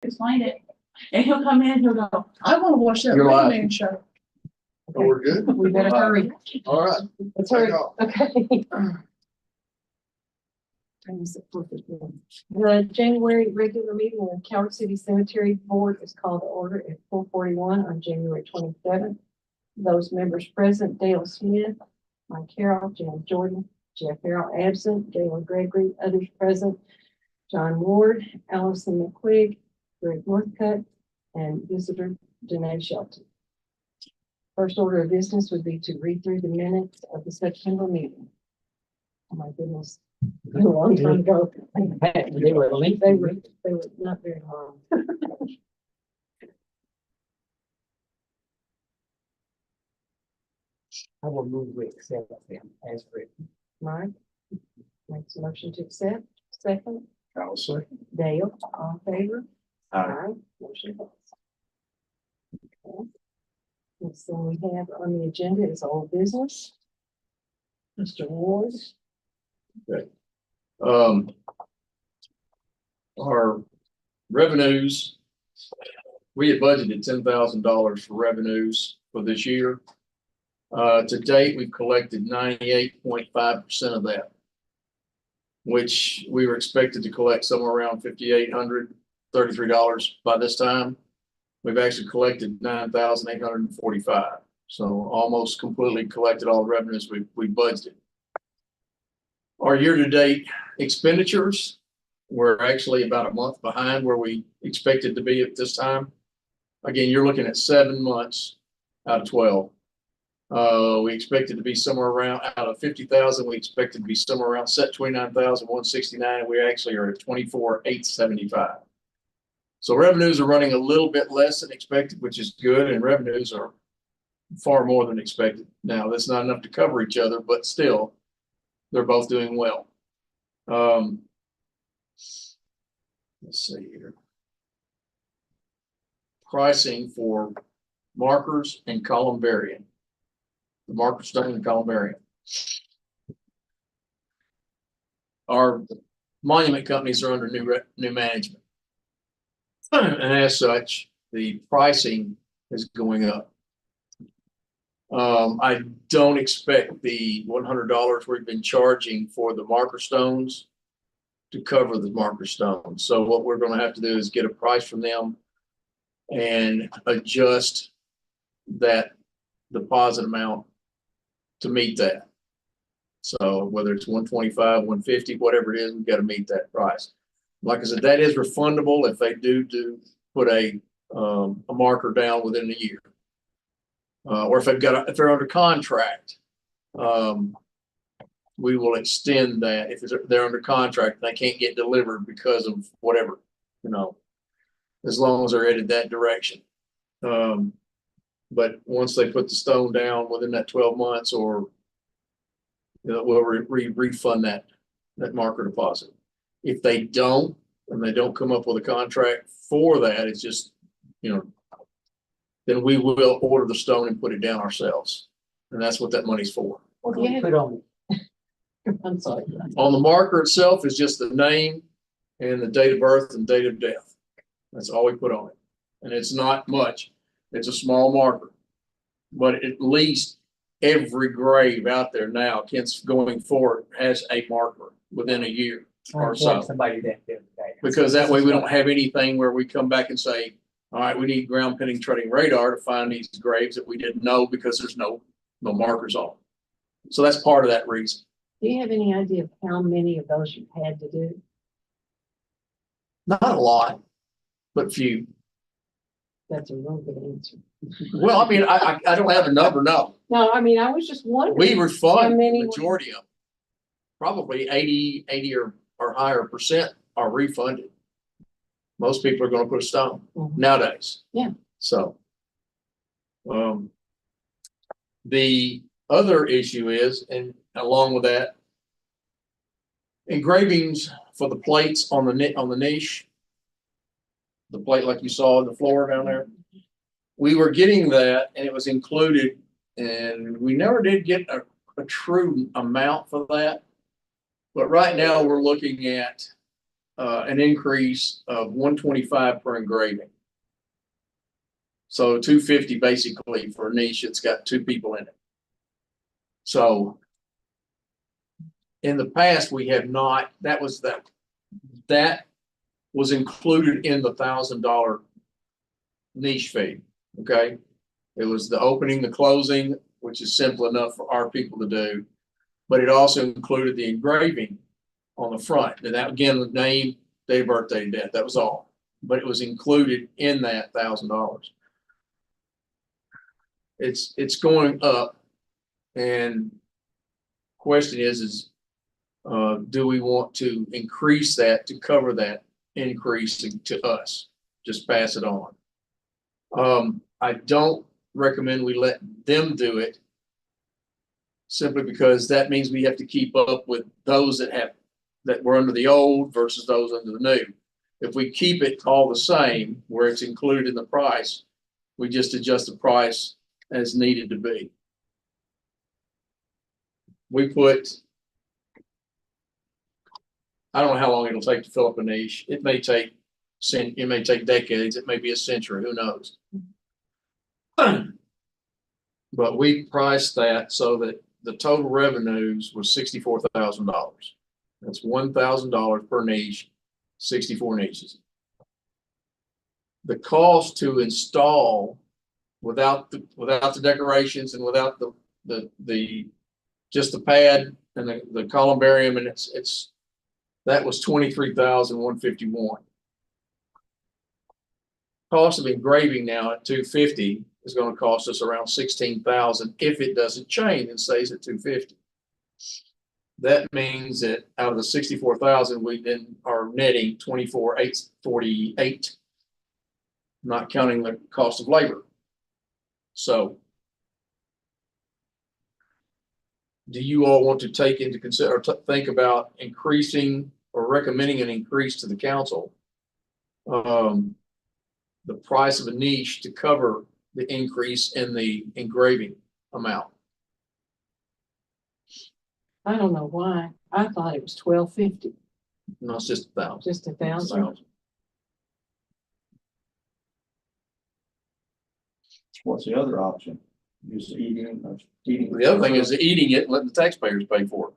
explain it. And he'll come in, he'll go, I want to watch that You're Rain live. Man show. Oh, we're good? We better hurry. All right. Let's hurry. Take off. Okay. The January regular meeting of Calvert City Cemetery Board is called to order at 4:41 on January 27th. Those members present: Dale Smith, Mike Carroll, Jan Jordan, Jeff Harrell absent, Galen Gregory. Others present: John Ward, Allison McQuigg, Greg Northcutt, and visitor Danae Shelton. First order of business would be to read through the minutes of the September meeting. Oh my goodness, a long time ago. They were lengthy. They were not very long. I will move we accept them as written. Mike makes a motion to accept. Second, I'll say. Dale, all in favor? Aye. Motion passed. Okay. Next thing we have on the agenda is old business. Mr. Ward. Our revenues, we had budgeted $10,000 for revenues for this year. To date, we've collected 98.5% of that, which we were expected to collect somewhere around $5,833 by this time. We've actually collected $9,845. So almost completely collected all the revenues we budgeted. Our year-to-date expenditures, we're actually about a month behind where we expected to be at this time. Again, you're looking at 7 months out of 12. We expected to be somewhere around, out of 50,000, we expected to be somewhere around set 29,169, and we actually are at 24,875. So revenues are running a little bit less than expected, which is good, and revenues are far more than expected. Now, that's not enough to cover each other, but still, they're both doing well. Let's see here. Pricing for markers and columbarium. The marker stone and columbarium. Our monument companies are under new management. And as such, the pricing is going up. I don't expect the $100 we've been charging for the marker stones to cover the marker stones. So what we're going to have to do is get a price from them and adjust that deposit amount to meet that. So whether it's 125, 150, whatever it is, we've got to meet that price. Like I said, that is refundable if they do put a marker down within a year. Or if if they're under contract, we will extend that. If they're under contract, they can't get delivered because of whatever, as long as they're headed that direction. But once they put the stone down within that 12 months, or we'll refund that marker deposit. If they don't, and they don't come up with a contract for that, it's just, then we will order the stone and put it down ourselves. And that's what that money's for. What do you have? Put on, I'm sorry. On the marker itself is just the name and the date of birth and date of death. That's all we put on it. And it's not much. It's a small marker. But at least every grave out there now, going forward, has a marker within a year or so. somebody that the other day. Because that way we don't have anything where we come back and say, all right, we need ground penetrating radar to find these graves that we didn't know because there's no markers on them. So that's part of that reason. Do you have any idea of how many of those you've had to do? Not a lot, but few. That's a real good answer. Well, I mean, I don't have a number, no. No, I mean, I was just wondering. We How refund many the majority of them. Probably 80 or higher percent are refunded. Most people are going to put a stone nowadays. Yeah. So, the other issue is, and along with that, engravings for the plates on the niche, the plate like you saw on the floor down there. We were getting that, and it was included, and we never did get a true amount for that. But right now we're looking at an increase of 125 per engraving. So 250 basically for a niche, it's got 2 people in it. So in the past, we have not, that was included in the $1,000 niche fee, okay? It was the opening, the closing, which is simple enough for our people to do, but it also included the engraving on the front. And that, again, the name, date of birth, date of death, that was all. But it was included in that $1,000. It's going up, and question is do we want to increase that to cover that increase to us? Just pass it on. I don't recommend we let them do it, simply because that means we have to keep up with those that were under the old versus those under the new. If we keep it all the same, where it's included in the price, we just adjust the price as needed to be. We put, I don't know how long it'll take to fill up a niche. It may take decades. It may be a century. Who knows? But we priced that so that the total revenues was $64,000. That's $1,000 per niche, 64 niches. The cost to install without the decorations and without the just the pad and the columbarium, and that was $23,151. Cost of engraving now at $250 is going to cost us around $16,000 if it doesn't change and stays at $250. That means that out of the $64,000, we then are netting $24,848, not counting the cost of labor. So, do you all want to take into consider or think about increasing or recommending an increase to the council the price of a niche to cover the increase in the engraving amount? I don't know why. I thought it was $1,250, No, it's just 1,000. just 1,000. What's the other option? Just eating. The other thing is eating it and letting the taxpayers pay for it,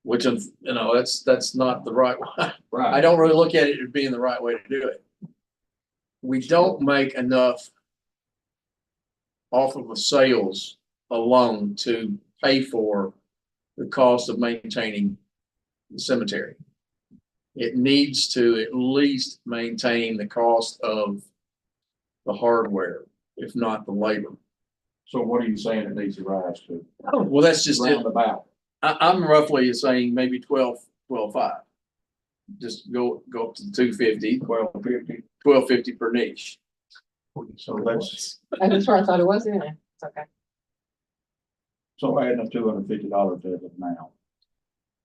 which, that's not the right way. Right. I don't really look at it as being the right way to do it. We don't make enough off of the sales alone to pay for the cost of maintaining the cemetery. It needs to at least maintain the cost of the hardware, if not the labor. So what are you saying it needs to rise to? Well, that's just it. Roundabout. I'm roughly saying maybe 12.5. Just go up to the 250, 12.50 per niche. So That's where I thought it was in there. It's okay. so adding a $250 to it now.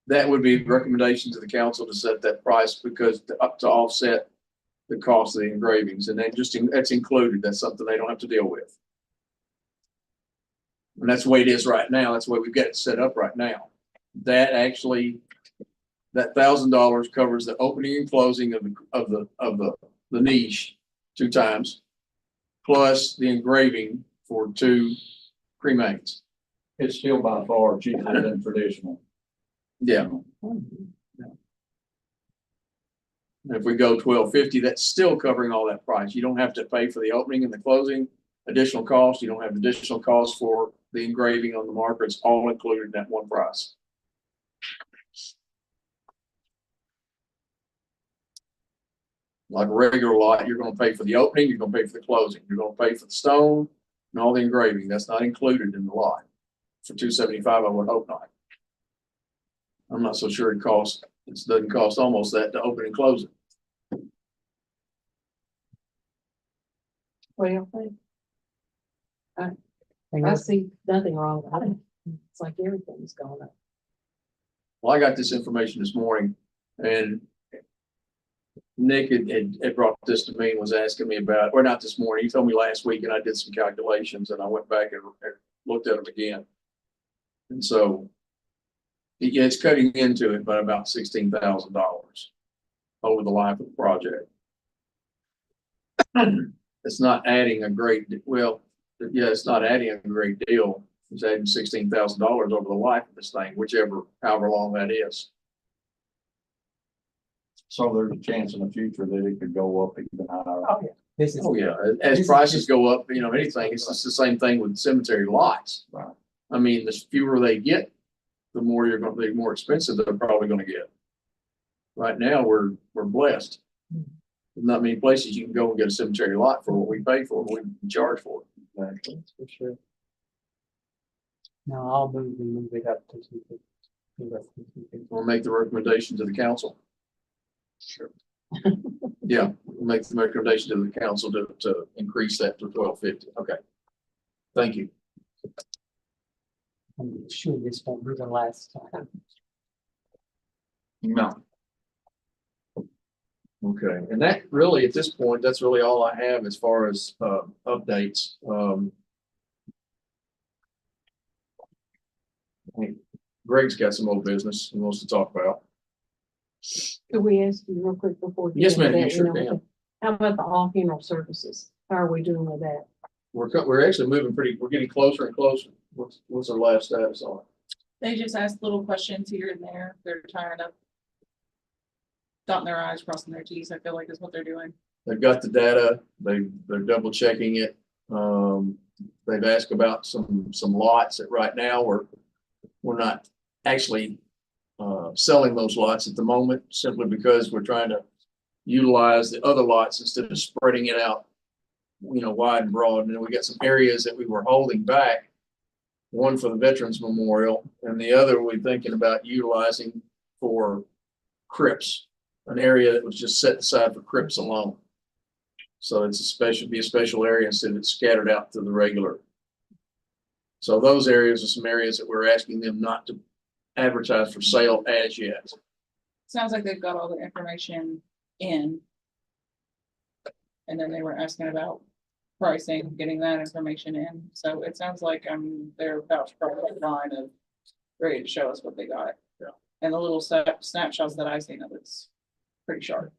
That would be a recommendation to the council to set that price, because to offset the cost of the engravings, and then that's included. That's something they don't have to deal with. And that's the way it is right now. That's the way we've got it set up right now. That $1,000 covers the opening and closing of the niche 2 times, plus the engraving for 2 cremains. It's still by far cheaper than traditional. Yeah. If we go 12.50, that's still covering all that price. You don't have to pay for the opening and the closing, additional cost. You don't have additional cost for the engraving on the marker. It's all included in that one price. Like a regular lot, you're going to pay for the opening, you're going to pay for the closing, you're going to pay for the stone and all the engraving. That's not included in the lot. For $275, I would hope not. I'm not so sure it doesn't cost almost that to open and close it. What do you think? I see nothing wrong with it. It's like everything's going up. Well, I got this information this morning, and Nick had brought this to me and was asking me about, or not this morning, he told me last week, and I did some calculations, and I went back and looked at them again. And so, yeah, it's cutting into it by about $16,000. over the life of the project. It's not adding a great, well, yeah, it's not adding a great deal. It's adding $16,000 over the life of this thing, however long that is. So there's a chance in the future that it could go up even higher. Oh, yeah. This is. Oh, yeah, This as is prices just- go up, anything, it's just the same thing with cemetery lots. Right. I mean, the fewer they get, the more the more expensive they're probably gonna get. Right now, we're blessed. There's not many places you can go and get a cemetery lot for what we pay for, what we charge for. That's for sure. No, I'll move it up to 250. We'll make the recommendation to the council. Sure. Yeah, we'll make the recommendation to the council to increase that to $12.50. Okay. Thank you. I'm sure this won't be the last time. No. Okay, and that really, at this point, that's really all I have as far as updates. I think Greg's got some old business he wants to talk about. Could we ask you real quick before? you Yes, get to ma'am, you that, sure know, can. How about the all funeral services? How are we doing with that? We're actually moving we're getting closer and closer. What's our last status on it? They just ask little questions here and there. They're tired of dotting their i's, crossing their t's, I feel like is what they're doing. They've got the data, they're double checking it. They've asked about some lots that right now we're not actually selling those lots at the moment, simply because we're trying to utilize the other lots instead of spreading it out, wide and broad. And then we got some areas that we were holding back, one for the Veterans Memorial and the other we're thinking about utilizing for crypts, an area that was just set aside for crypts alone. So it's be a special area instead of it's scattered out to the regular. So those areas are some areas that we're asking them not to advertise for sale as yet. Sounds like they've got all the information in. And then they were asking about pricing, getting that information in. So it sounds like they're about to cross the line of ready to show us what they got. Yeah. And the little snapshots that I've seen of it's pretty sharp.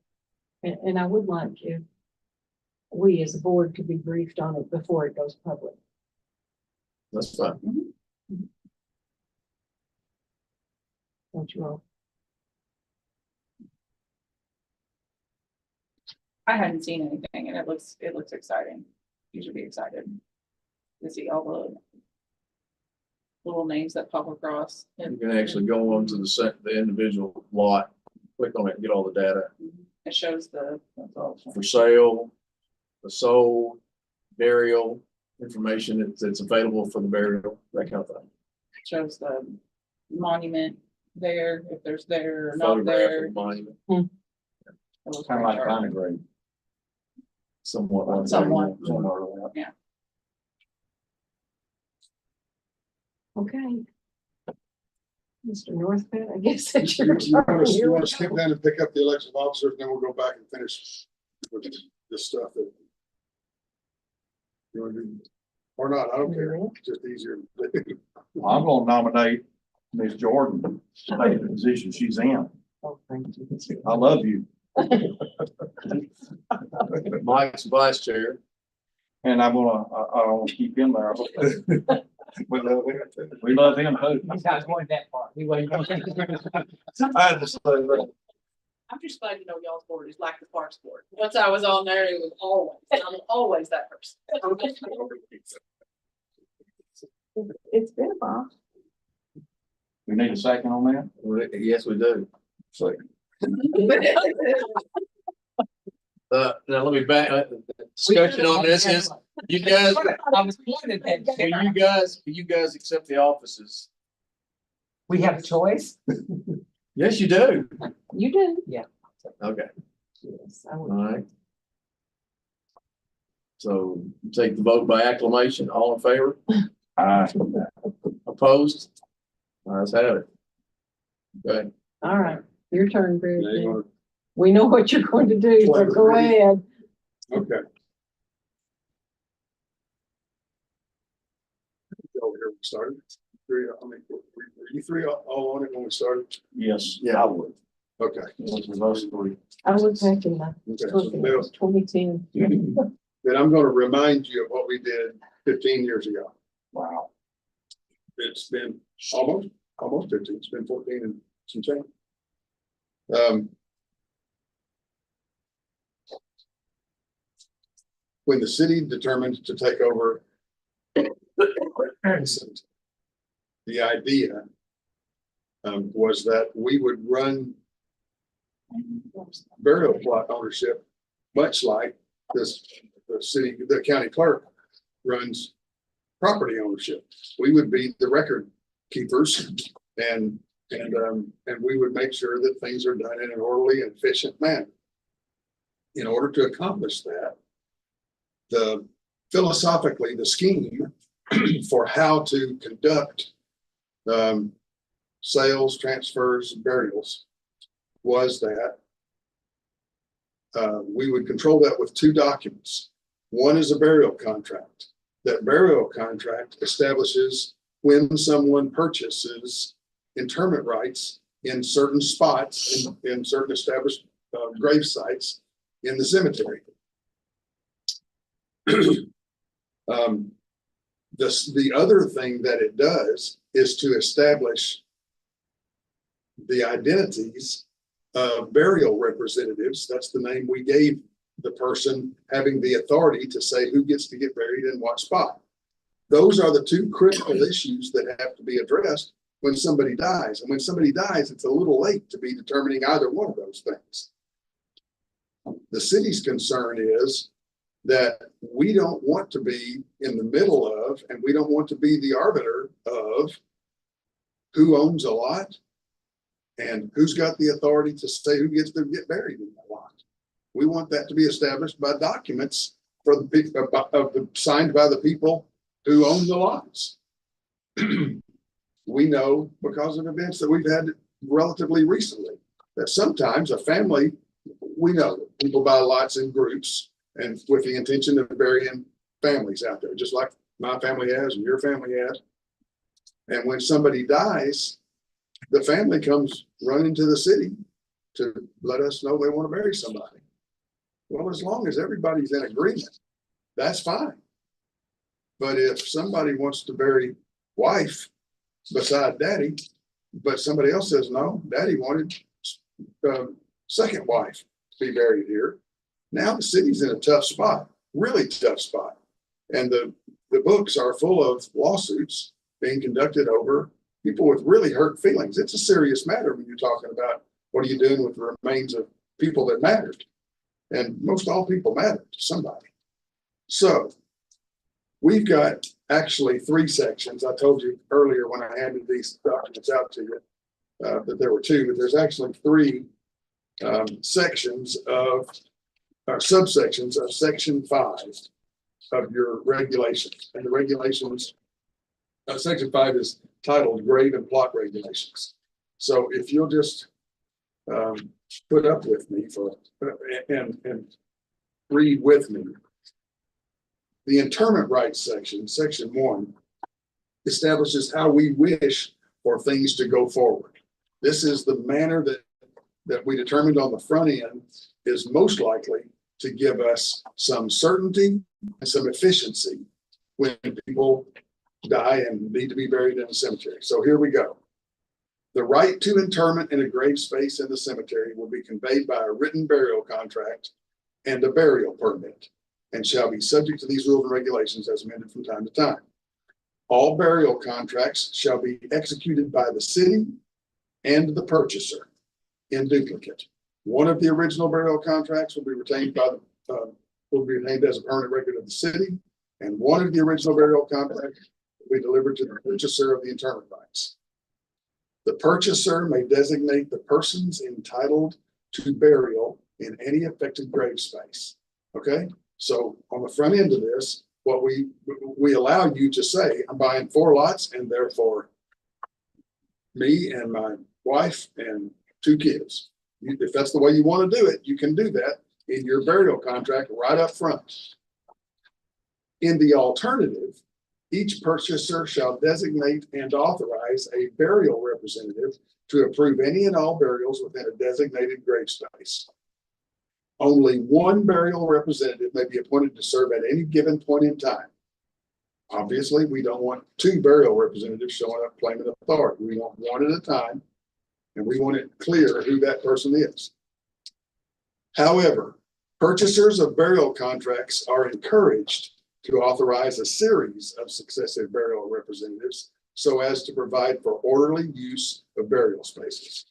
And I would like if we as a board could be briefed on it before it goes public. That's fine. Don't you all? I hadn't seen anything and it looks exciting. You should be excited to see all the little names that pop across. You can actually go on to the individual lot, click on it and get all the data It shows for sale, the sold, burial information that's available for the burial, that kind of thing. shows the monument there, if there's there or not Photograph there. of the monument, It looks Kind of pretty like sharp. Pine Grade. somewhat. Somewhat. Somewhat. Okay. Mr. Northford, I guess that's your You turn. want to skip down and pick up the election of officers, and then we'll go back and finish with this stuff that. You want to do, or not, I don't care, it's just easier. I'm gonna nominate Ms. Jordan to take the position she's in. Oh, thank you. I love you. Mike's vice chair. And I want to keep him there. We love him too. We love him too. He's not going that far. He wasn't going. I just say that. I'm just glad to know y'all's board is like the Parks Board. Once I was on there, it was I'm always that person. It's been a while. We need a second on that? Yes, we do. Second. Now let me back, discussion on this is, you guys, I was pointing at. will you guys accept the offices? We have a choice. Yes, you do. You do? Okay, Yes, I all would. right. So take the vote by acclamation, all in favor, opposed? Let's have it. Okay, All right, your turn, Greg. Yeah, you wanna- We know what you're going to do, so go ahead. Okay. Over here, we started. Three, I mean, were you three all on it when we started? Yes, Yeah. I would. Okay. Those are those three. I was back in the Okay, so Bill, 2010. then I'm gonna remind you of what we did 15 years ago. Wow. It's been almost 15, it's been 14 and some change. When the city determined to take over the idea was that we would run burial plot ownership, much like the county clerk runs property ownership. We would be the record keepers and we would make sure that things are done in an orderly and efficient manner. In order to accomplish that, philosophically, the scheme for how to conduct sales, transfers, and burials was that we would control that with two documents. One is a burial contract. That burial contract establishes when someone purchases interment rights in certain spots, in certain established grave sites in the cemetery. The other thing that it does is to establish the identities of burial representatives. That's the name we gave the person having the authority to say who gets to get buried in what spot. Those are the two critical issues that have to be addressed when somebody dies. And when somebody dies, it's a little late to be determining either one of those things. The city's concern is that we don't want to be in the middle of, and we don't want to be the arbiter of who owns a lot and who's got the authority to say who gets to get buried in that lot. We want that to be established by documents for the signed by the people who own the lots. We know because of events that we've had relatively recently that sometimes a family, we know that people buy lots in groups and with the intention of burying families out there, just like my family has and your family has. And when somebody dies, the family comes running to the city to let us know they want to bury somebody. Well, as long as everybody's in agreement, that's fine. But if somebody wants to bury wife beside daddy, but somebody else says, no, daddy wanted second wife to be buried here. Now the city's in a tough spot, really tough spot. And the books are full of lawsuits being conducted over people with really hurt feelings. It's a serious matter when you're talking about what are you doing with the remains of people that mattered. And most all people matter to somebody. So we've got actually 3 sections. I told you earlier when I handed these documents out to you that there were 2, but there's actually 3 sections of or subsections of section 5 of your regulations. And the regulations, section 5 is titled Grave and Plot Regulations. So if you'll just put up with me and read with me. The interment rights section, section 1, establishes how we wish for things to go forward. This is the manner that we determined on the front end is most likely to give us some certainty and some efficiency when people die and need to be buried in a cemetery. So here we go. The right to interment in a grave space in the cemetery will be conveyed by a written burial contract and a burial permit, and shall be subject to these rules and regulations as amended from time to time. All burial contracts shall be executed by the city and the purchaser in duplicate. One of the original burial contracts will be retained as a permanent record of the city, and one of the original burial contracts will be delivered to the purchaser of the interment rights. The purchaser may designate the persons entitled to burial in any affected grave space. Okay, so on the front end of this, what we allow you to say, I'm buying 4 lots, and therefore me and my wife and 2 kids. If that's the way you want to do it, you can do that in your burial contract right up front. In the alternative, each purchaser shall designate and authorize a burial representative to approve any and all burials within a designated grave space. Only one burial representative may be appointed to serve at any given point in time. Obviously, we don't want two burial representatives showing up claiming authority. We want one at a time, and we want it clear who that person is. However, purchasers of burial contracts are encouraged to authorize a series of successive burial representatives so as to provide for orderly use of burial spaces.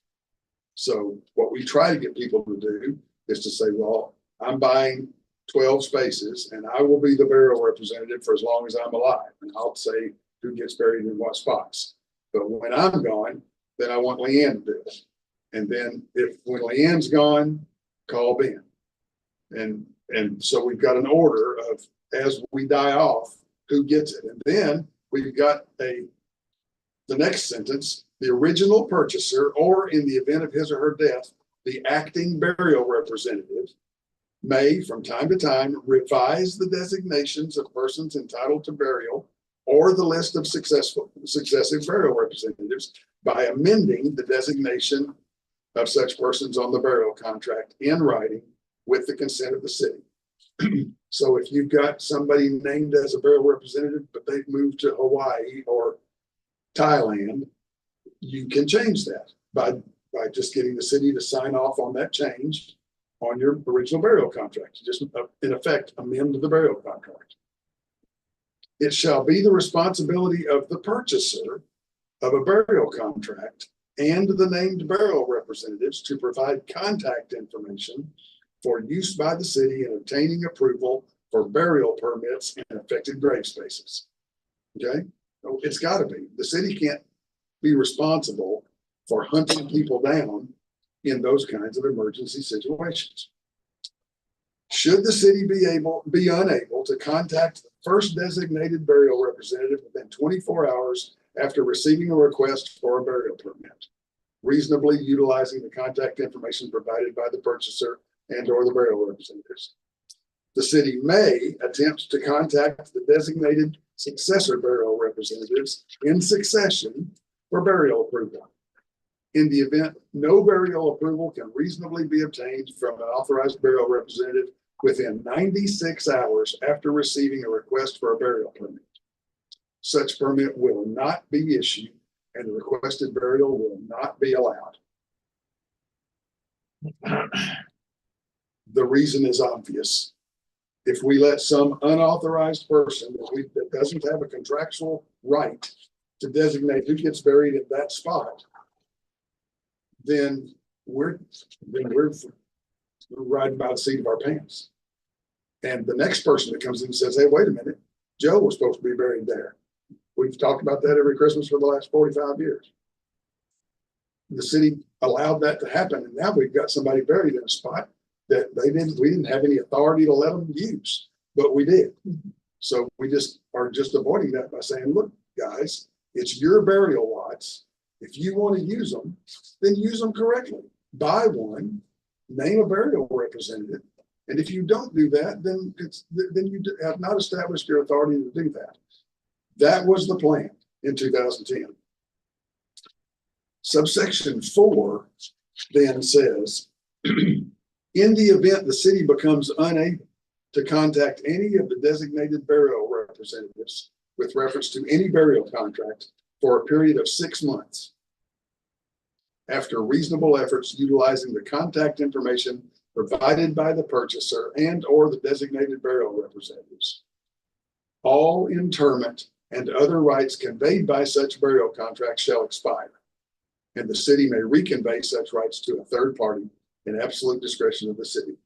So what we try to get people to do is to say, well, I'm buying 12 spaces and I will be the burial representative for as long as I'm alive. And I'll say who gets buried in what spots. But when I'm gone, then I want Leanne to do it. And then when Leanne's gone, call Ben. And so we've got an order of, as we die off, who gets it. And then we've got the next sentence, the original purchaser, or in the event of his or her death, the acting burial representative may from time to time revise the designations of persons entitled to burial or the list of successive burial representatives by amending the designation of such persons on the burial contract in writing with the consent of the city. So if you've got somebody named as a burial representative, but they've moved to Hawaii or Thailand, you can change that by just getting the city to sign off on that change on your original burial contract. Just in effect, amend the burial contract. It shall be the responsibility of the purchaser of a burial contract and the named burial representatives to provide contact information for use by the city in obtaining approval for burial permits in affected grave spaces. Okay, it's got to be. The city can't be responsible for hunting people down in those kinds of emergency situations. Should the city be unable to contact the first designated burial representative within 24 hours after receiving a request for a burial permit, reasonably utilizing the contact information provided by the purchaser and or the burial representatives, the city may attempt to contact the designated successor burial representatives in succession for burial approval. In the event no burial approval can reasonably be obtained from an authorized burial representative within 96 hours after receiving a request for a burial permit, such permit will not be issued and the requested burial will not be allowed. The reason is obvious. If we let some unauthorized person that doesn't have a contractual right to designate who gets buried in that spot, then we're riding by the seat of our pants. And the next person that comes in and says, hey, wait a minute, Joe was supposed to be buried there. We've talked about that every Christmas for the last 45 years. The city allowed that to happen. And now we've got somebody buried in a spot that we didn't have any authority to let them use, but we did. So we are avoiding that by saying, look, guys, it's your burial lots. If you want to use them, then use them correctly. Buy one, name a burial representative. And if you don't do that, then you have not established your authority to do that. That was the plan in 2010. Subsection 4 then says, in the event the city becomes unable to contact any of the designated burial representatives with reference to any burial contract for a period of 6 months, after reasonable efforts utilizing the contact information provided by the purchaser and or the designated burial representatives, all interment and other rights conveyed by such burial contract shall expire, and the city may reconvey such rights to a third party in absolute discretion of the city.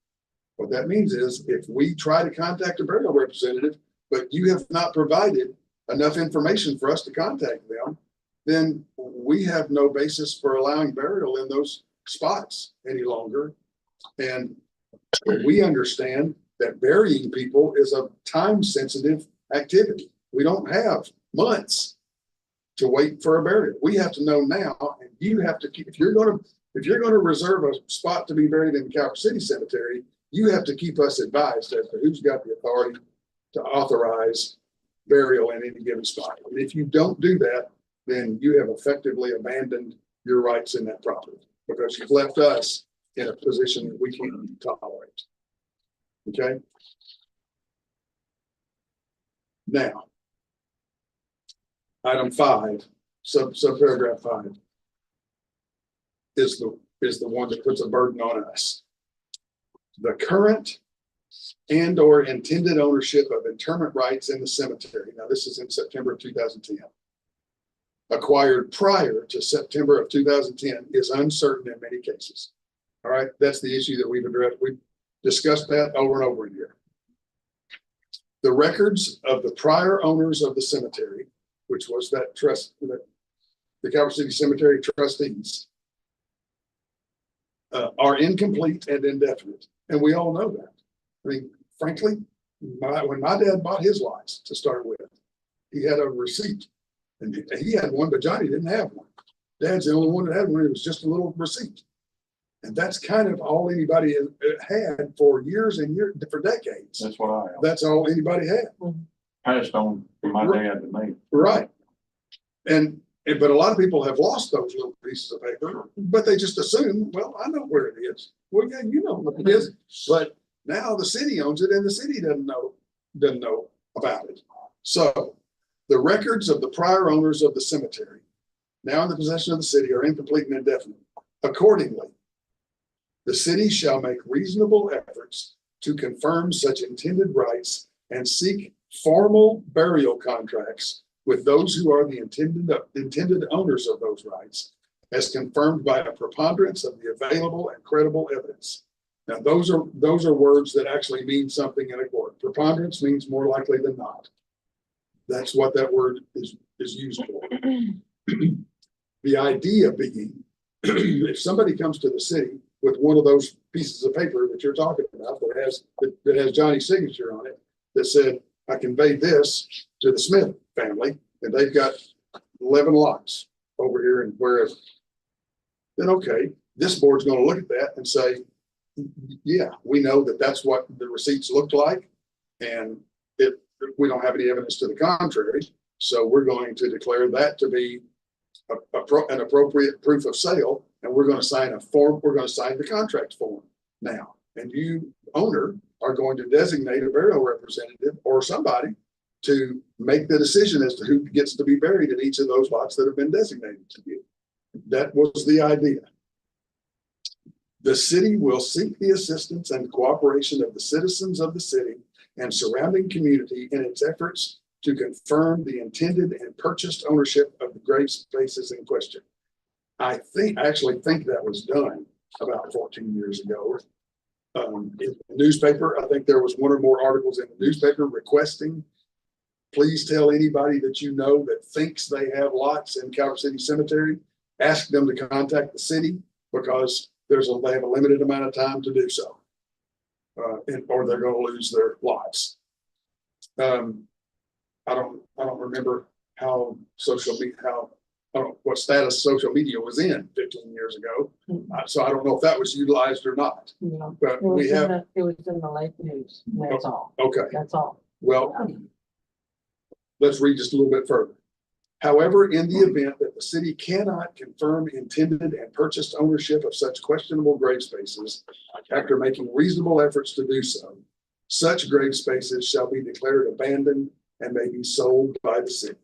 What that means is if we try to contact a burial representative, but you have not provided enough information for us to contact them, then we have no basis for allowing burial in those spots any longer. And we understand that burying people is a time-sensitive activity. We don't have months to wait for a burial. We have to know now, and you have to keep, if you're going to reserve a spot to be buried in the Calvert City Cemetery, you have to keep us advised as to who's got the authority to authorize burial in any given spot. And if you don't do that, then you have effectively abandoned your rights in that property, because you've left us in a position that we can't tolerate. Okay? Now, item 5, subparagraph 5 is the one that puts a burden on us. The current and or intended ownership of interment rights in the cemetery. Now, this is in September of 2010. Acquired prior to September of 2010 is uncertain in many cases. All right, that's the issue that we've addressed. We've discussed that over and over here. The records of the prior owners of the cemetery, which was that trust, the Calvert City Cemetery trustees, are incomplete and indefinite. And we all know that. I mean, frankly, when my dad bought his lots to start with, he had a receipt. And he had one, but Johnny didn't have one. Dad's the only one that had one. It was just a little receipt. And that's kind of all anybody had for years and years, for decades. That's what I have. That's all anybody had. Passed on from my dad to me. Right. But a lot of people have lost those little pieces of paper, but they just assume, well, I know where it is. Well, yeah, you know what it is. But now the city owns it and the city doesn't know about it. So the records of the prior owners of the cemetery, now in the possession of the city, are incomplete and indefinite. Accordingly, the city shall make reasonable efforts to confirm such intended rights and seek formal burial contracts with those who are the intended owners of those rights, as confirmed by a preponderance of the available and credible evidence. Now, those are words that actually mean something in a court. Preponderance means more likely than not. That's what that word is used for. The idea being, if somebody comes to the city with one of those pieces of paper that you're talking about that has Johnny's signature on it, that said, I conveyed this to the Smith family, and they've got 11 lots over here and wherever, then okay, this board's going to look at that and say, yeah, we know that that's what the receipts looked like, and we don't have any evidence to the contrary, so we're going to declare that to be an appropriate proof of sale, and we're going to sign a form. We're going to sign the contract form now, and you, owner, are going to designate a burial representative or somebody to make the decision as to who gets to be buried in each of those lots that have been designated to you. That was the idea. The city will seek the assistance and cooperation of the citizens of the city and surrounding community in its efforts to confirm the intended and purchased ownership of the grave spaces in question. I actually think that was done about 14 years ago. In the newspaper, I think there was one or more articles in the newspaper requesting, please tell anybody that you know that thinks they have lots in Calvert City Cemetery, ask them to contact the city, because they have a limited amount of time to do so, or they're going to lose their lots. I don't remember how what status social media was in 15 years ago. So I don't know if that was utilized or not. No, But it was we have, it was in the late news. That's all. okay, That's all. well, let's read just a little bit further. However, in the event that the city cannot confirm intended and purchased ownership of such questionable grave spaces after making reasonable efforts to do so, such grave spaces shall be declared abandoned and may be sold by the city.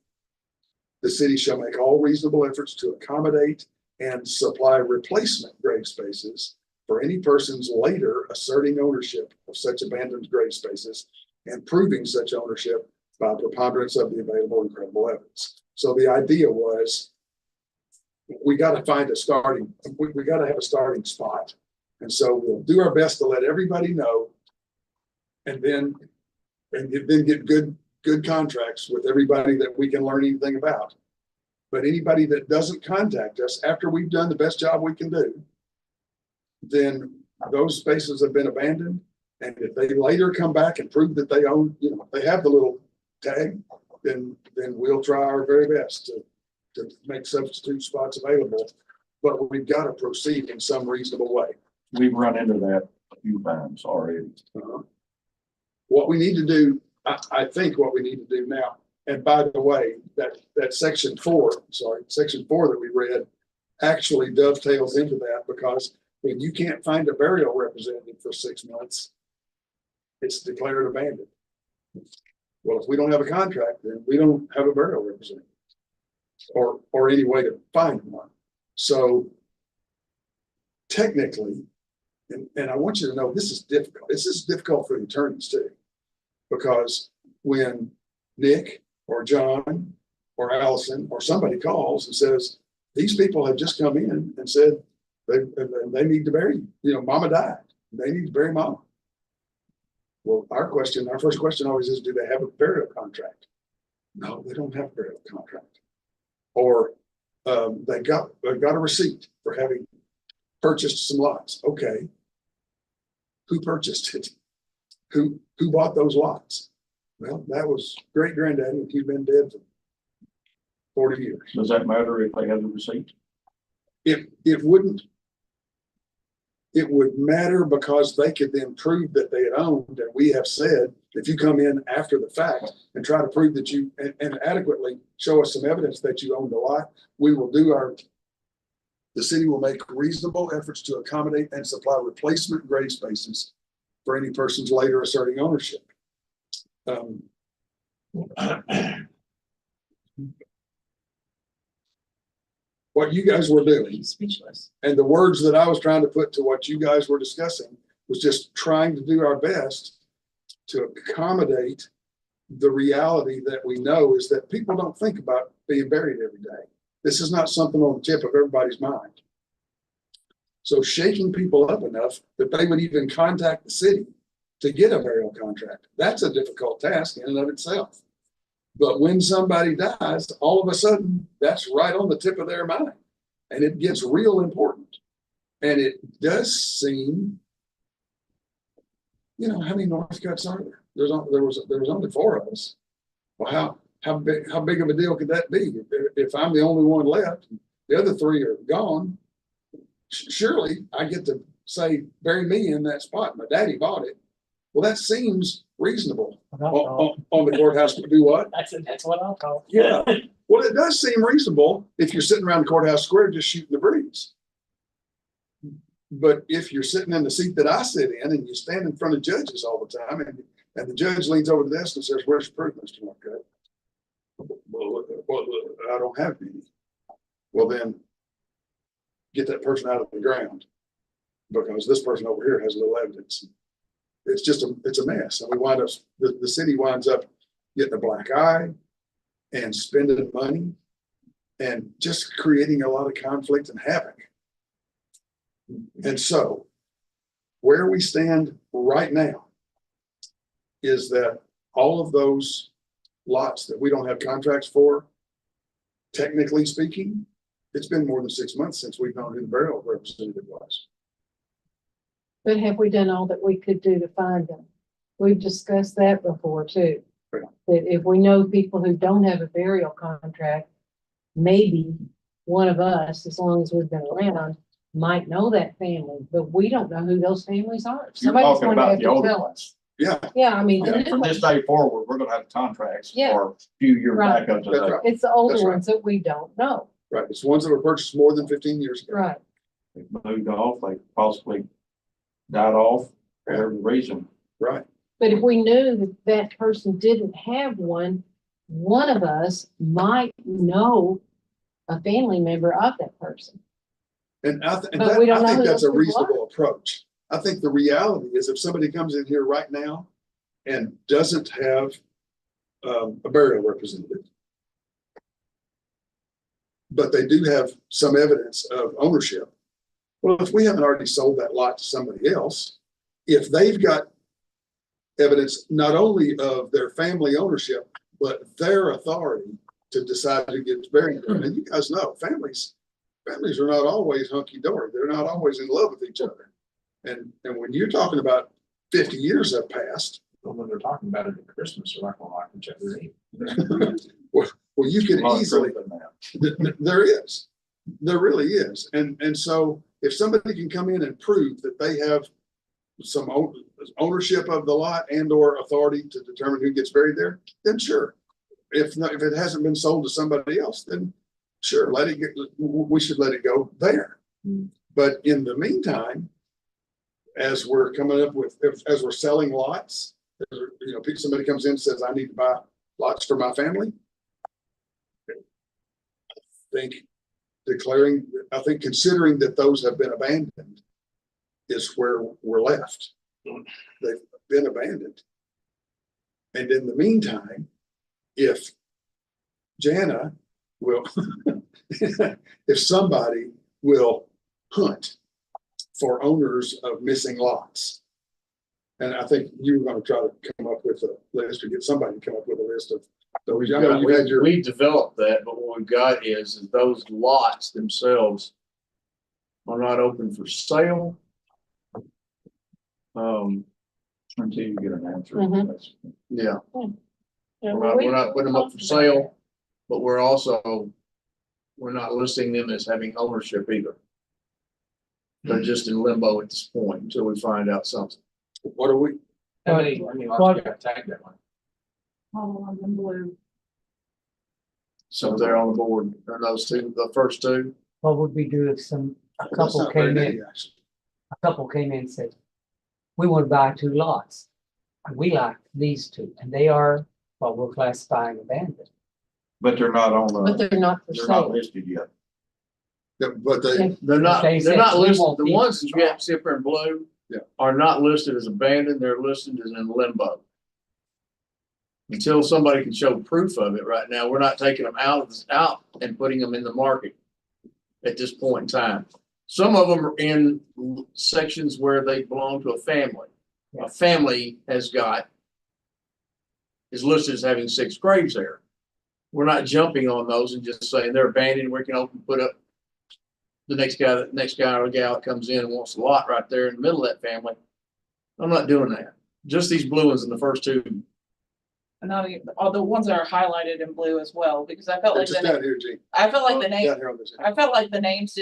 The city shall make all reasonable efforts to accommodate and supply replacement grave spaces for any persons later asserting ownership of such abandoned grave spaces and proving such ownership by preponderance of the available and credible evidence. So the idea was, we got to find a starting, we got to have a starting spot. And so we'll do our best to let everybody know, and then get good contracts with everybody that we can learn anything about. But anybody that doesn't contact us after we've done the best job we can do, then those spaces have been abandoned. And if they later come back and prove that they own, they have the little tag, then we'll try our very best to make substitute spots available. But we've got to proceed in some reasonable way. We've run into that a few times already. What we need to do, I think what we need to do now, and by the way, that section 4 that we read actually dovetails into that, because when you can't find a burial representative for 6 months, it's declared abandoned. Well, if we don't have a contract, then we don't have a burial representative or any way to find one. So technically, and I want you to know, this is difficult. This is difficult for the attorneys too, because when Nick or John or Allison or somebody calls and says, these people have just come in and said they need to bury, mama died. They need to bury mama. Well, our first question always is, do they have a burial contract? No, they don't have a burial contract. Or they got a receipt for having purchased some lots. Okay. Who purchased it? Who bought those lots? Well, that was great granddaddy, and he's been dead for 40 years. Does that matter if they have the receipt? It wouldn't. It would matter because they could then prove that they had owned, and we have said, if you come in after the fact and try to prove that you, and adequately show us some evidence that you owned a lot, we will the city will make reasonable efforts to accommodate and supply replacement grave spaces for any persons later asserting ownership. What you guys were doing, Speechless. and the words that I was trying to put to what you guys were discussing, was just trying to do our best to accommodate the reality that we know is that people don't think about being buried every day. This is not something on the tip of everybody's mind. So shaking people up enough that they would even contact the city to get a burial contract, that's a difficult task in and of itself. But when somebody dies, all of a sudden, that's right on the tip of their mind. And it gets real important. And it does seem, how many Northcotts are there? There was only 4 of us. Well, how big of a deal could that be? If I'm the only one left, the other 3 are gone, surely I get to say, bury me in that spot. My daddy bought it. Well, that seems reasonable on the courthouse to do what? That's what I'll call. Yeah. Well, it does seem reasonable if you're sitting around the courthouse square just shooting the breeze. But if you're sitting in the seat that I sit in and you stand in front of judges all the time and the judge leans over the desk and says, where's your proof, Mr. Northcutt? Well, I don't have any. Well, then get that person out of the ground, because this person over here has little evidence. It's just it's a mess. And we wind up, the city winds up getting a black eye and spending money and just creating a lot of conflict and havoc. And so where we stand right now is that all of those lots that we don't have contracts for, technically speaking, it's been more than 6 months since we've known who the burial representative was. But have we done all that we could do to find them? We've discussed that before too. Yeah. That if we know people who don't have a burial contract, maybe one of us, as long as we've been around, might know that family, but we don't know who those families are. You're Somebody's talking going to about have the to older tell us. ones. Yeah, Yeah, I mean, Yeah, From this day forward, we're gonna have contracts Yeah. for a few years Right. back up to That's that. right. it's the older That's right. ones that we don't know. right. It's the ones that were purchased more than 15 years ago. Right. They moved off, they possibly died off for whatever reason. Right. But if we knew that that person didn't have one of us might know a family member of that person. And I But we don't know think who that's those a people reasonable approach. I think the reality is if somebody comes in here right now and doesn't have a burial representative, but they do have some evidence of ownership. Well, if we haven't already sold that lot to somebody else, if they've got evidence not only of their family ownership, but their authority to decide who gets buried. And you guys know, families are not always hunky-dory. They're not always in love with each other. And when you're talking about 50 years have passed, But when they're talking about it at Christmas, they're not gonna like each other either. well, you could A lot of easily, truth in that. there really is. And so if somebody can come in and prove that they have some ownership of the lot and or authority to determine who gets buried there, then sure. If it hasn't been sold to somebody else, then sure, let it get, we should let it go there. Mm. But in the meantime, as we're coming up with, as we're selling lots, you know, somebody comes in and says, I need to buy lots for my family. I think I think considering that those have been abandoned is where we're left. They've been abandoned. And in the meantime, if Jana will, if somebody will hunt for owners of missing lots. And I think you were gonna try to come up with a list or get somebody to come up with a list of. So I know you had your, We developed that, but what we've got is those lots themselves are not open for sale. Until you get an answer. Mhm. That's- Yeah, we're not putting them up for sale, but we're not listing them as having ownership either. They're just in limbo at this point until we find out something. what are we, How many lots you got tagged that one? Oh, I'm in blue. So they're on the board, are those two, the first two? What would we do if a that's couple not very came many, in, actually. and said, we want to buy 2 lots. And we like these 2, and they are what we're classifying abandoned. But they're not on But the, they're not for they're not sale. listed yet. Yeah, but they, They're not They said we listed, want the these ones that you have lots. see up there in blue. Yeah. Are not listed as abandoned, they're listed as in limbo. Until somebody can show proof of it right now, we're not taking them out and putting them in the market. At this point in time, some of them are in sections where they belong to a family. A family is listed as having 6 graves there. We're not jumping on those and just saying they're abandoned, we can put up the next guy or gal that comes in and wants a lot right there in the middle of that family. I'm not doing that. Just these blue ones in the first 2. And not even, all the ones that are highlighted in blue as well, because I felt like just the, down here, Gene. I felt like the name, Down here on this. I felt like the names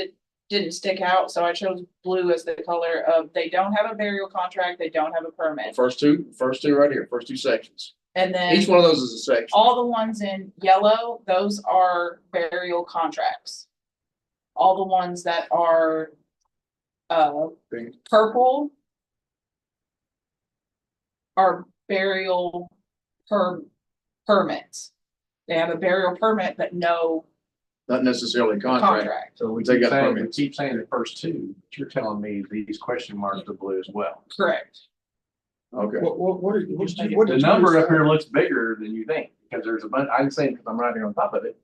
didn't stick out, so I chose blue as the color of, they don't have a burial contract, they don't have a permit. First two right here, first 2 sections. And then Each one of those is a section. all the ones in yellow, those are burial contracts. All the ones that are Pink. purple are burial permits. They have a burial permit, but no Not necessarily contract. contract. So we They got we permits. keep saying the first 2, but you're telling me these question marks are blue as well. Correct. Okay. What did you The number up decide? here looks bigger than you think, because there's a bunch, I'm saying, because I'm right here on top of it.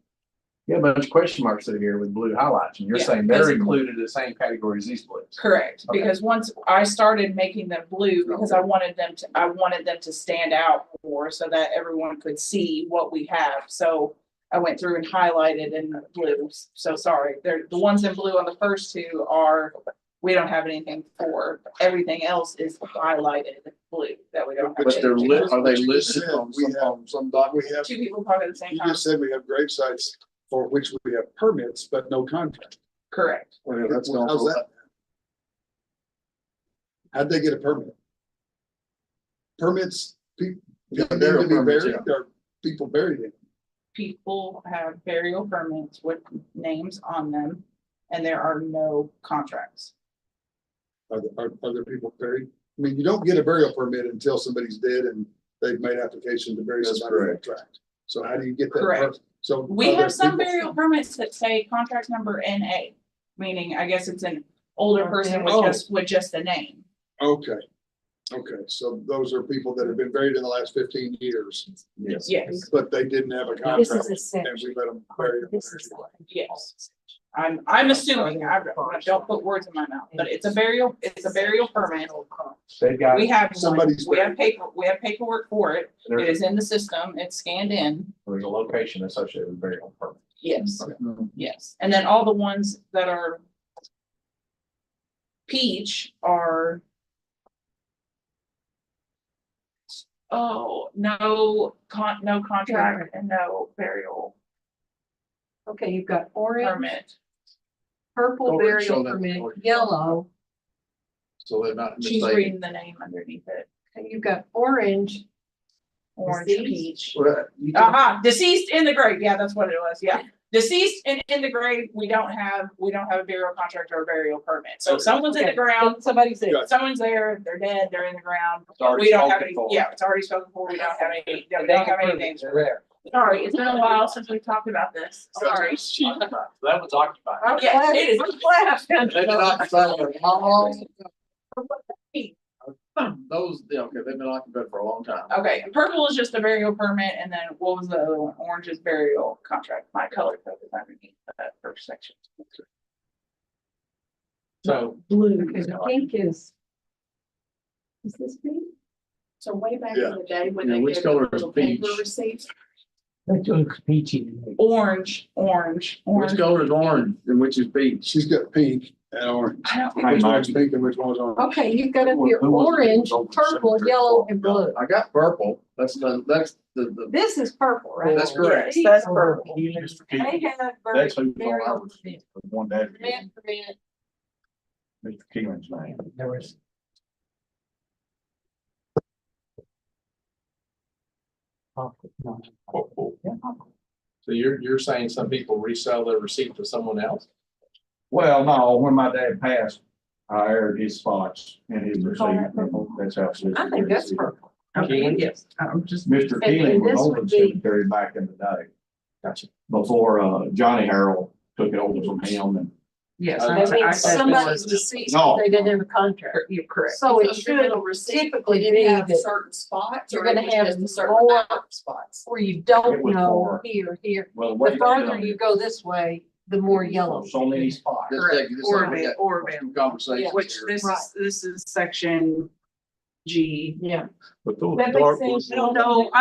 You have a bunch of question marks that are here with blue highlights, and you're Yeah, saying they're because- included in the same category as these blues. Correct, Okay. because once I started making them blue, because I wanted them to stand out more so that everyone could see what we have, so I went through and highlighted in blue, so sorry, they're, the ones in blue on the first 2 are, we don't have anything for, everything else is highlighted blue, that we don't have. But they're anything. lit, are they But you just listed said on we some document? We have, 2 people talking at the same you time, just said we have grave sites for which we have permits, but no contract. correct, Well, that's gone How's for- that? How'd they get a permit? Permits, people need to burial be permits, buried, or people buried in? people have burial permits with names on them, and there are no contracts. Are there people buried? I mean, you don't get a burial permit until somebody's dead and they've made application to bury That's somebody on correct. tract. So how do you get that? Correct. So. We are there have some people- burial permits that say contract number NA, meaning I guess it's an older person Oh. with just the name. Okay, so those are people that have been buried in the last 15 years, Yes. Yes, but they didn't have a This contract. is a And we section. let them bury them. This is the. yes. I'm assuming, I don't put words in my mouth, but it's a burial permit. They've got, We have one, Somebody's we have paperwork for it. It there's, is in the system. It's scanned in. there's a location associated with burial permit. Yes. Mhm. Yes, and then all the ones that are peach are. Oh, no contract and no burial Okay, you've got orange, permit. purple Orange, burial so that- permit, yellow, So they're not She's mistaken. reading the name underneath it. and you've got orange, Orange Deceased? peach. Well, you can- Aha, deceased in the grave. Yeah, that's what it was. Yeah. Deceased and in the grave, we don't have a burial contract or a burial permit. So if someone's in the Okay. ground, Somebody's there. someone's there, they're dead, they're in the ground. It's already We don't have spoken any, for. yeah, it's already spoken for. We don't have any, we They don't can have any prove it, names. they're there. Sorry, it's been a while since we've talked about this. Sorry. That was occupied. Oh, yes, it is. They've been occupied for how long? Those, yeah, okay, they've been occupied for a long time. Okay, purple is just a burial permit, and then what was the other one? Orange is burial contract. My color code is underneath that first section. So, Blue, because pink is. Is this pink? So way back Yeah. in the day when Yeah, they which gave color the is little paper peach? receipts, That looks peachy to me. Orange. which Orange. color is orange and which is peach? She's got pink and orange. I don't, Hey, Which Mike, one's pink and which one's orange? Okay, you've got up here Who was it? orange, Old purple, cemetery. yellow, and blue. I got purple. That's the, This is purple, right? That's correct. These That's are purple. Mr. They Keeling, have that's who's on burial ours, permit, the one that, permit. Mr. Keeling's name. There was. Oh, no. Yeah. So you're saying some people resell their receipt to someone else? Well, no, when my dad passed, I aired his spots and his receipt. That's how. it's I think that's purple. okay, yes, I'm just. Mr. And Keeling was this on would the be- cemetery back in the day, Gotcha. before, Johnny Harrell took it over from him and. Yes. That I That means said somebody's this. deceased, No. but they didn't have a contract. You're correct. So it the should middle receipt typically didn't be have that certain spots, you're or it gonna was have just a certain more- amount of spots. where you It don't was know for- here. Well, The farther you go this way, the more yellow. So many spots. this, Correct. this, Orbit, orbit. conversation. Which this is section G. Yeah. But those That dark makes sense. I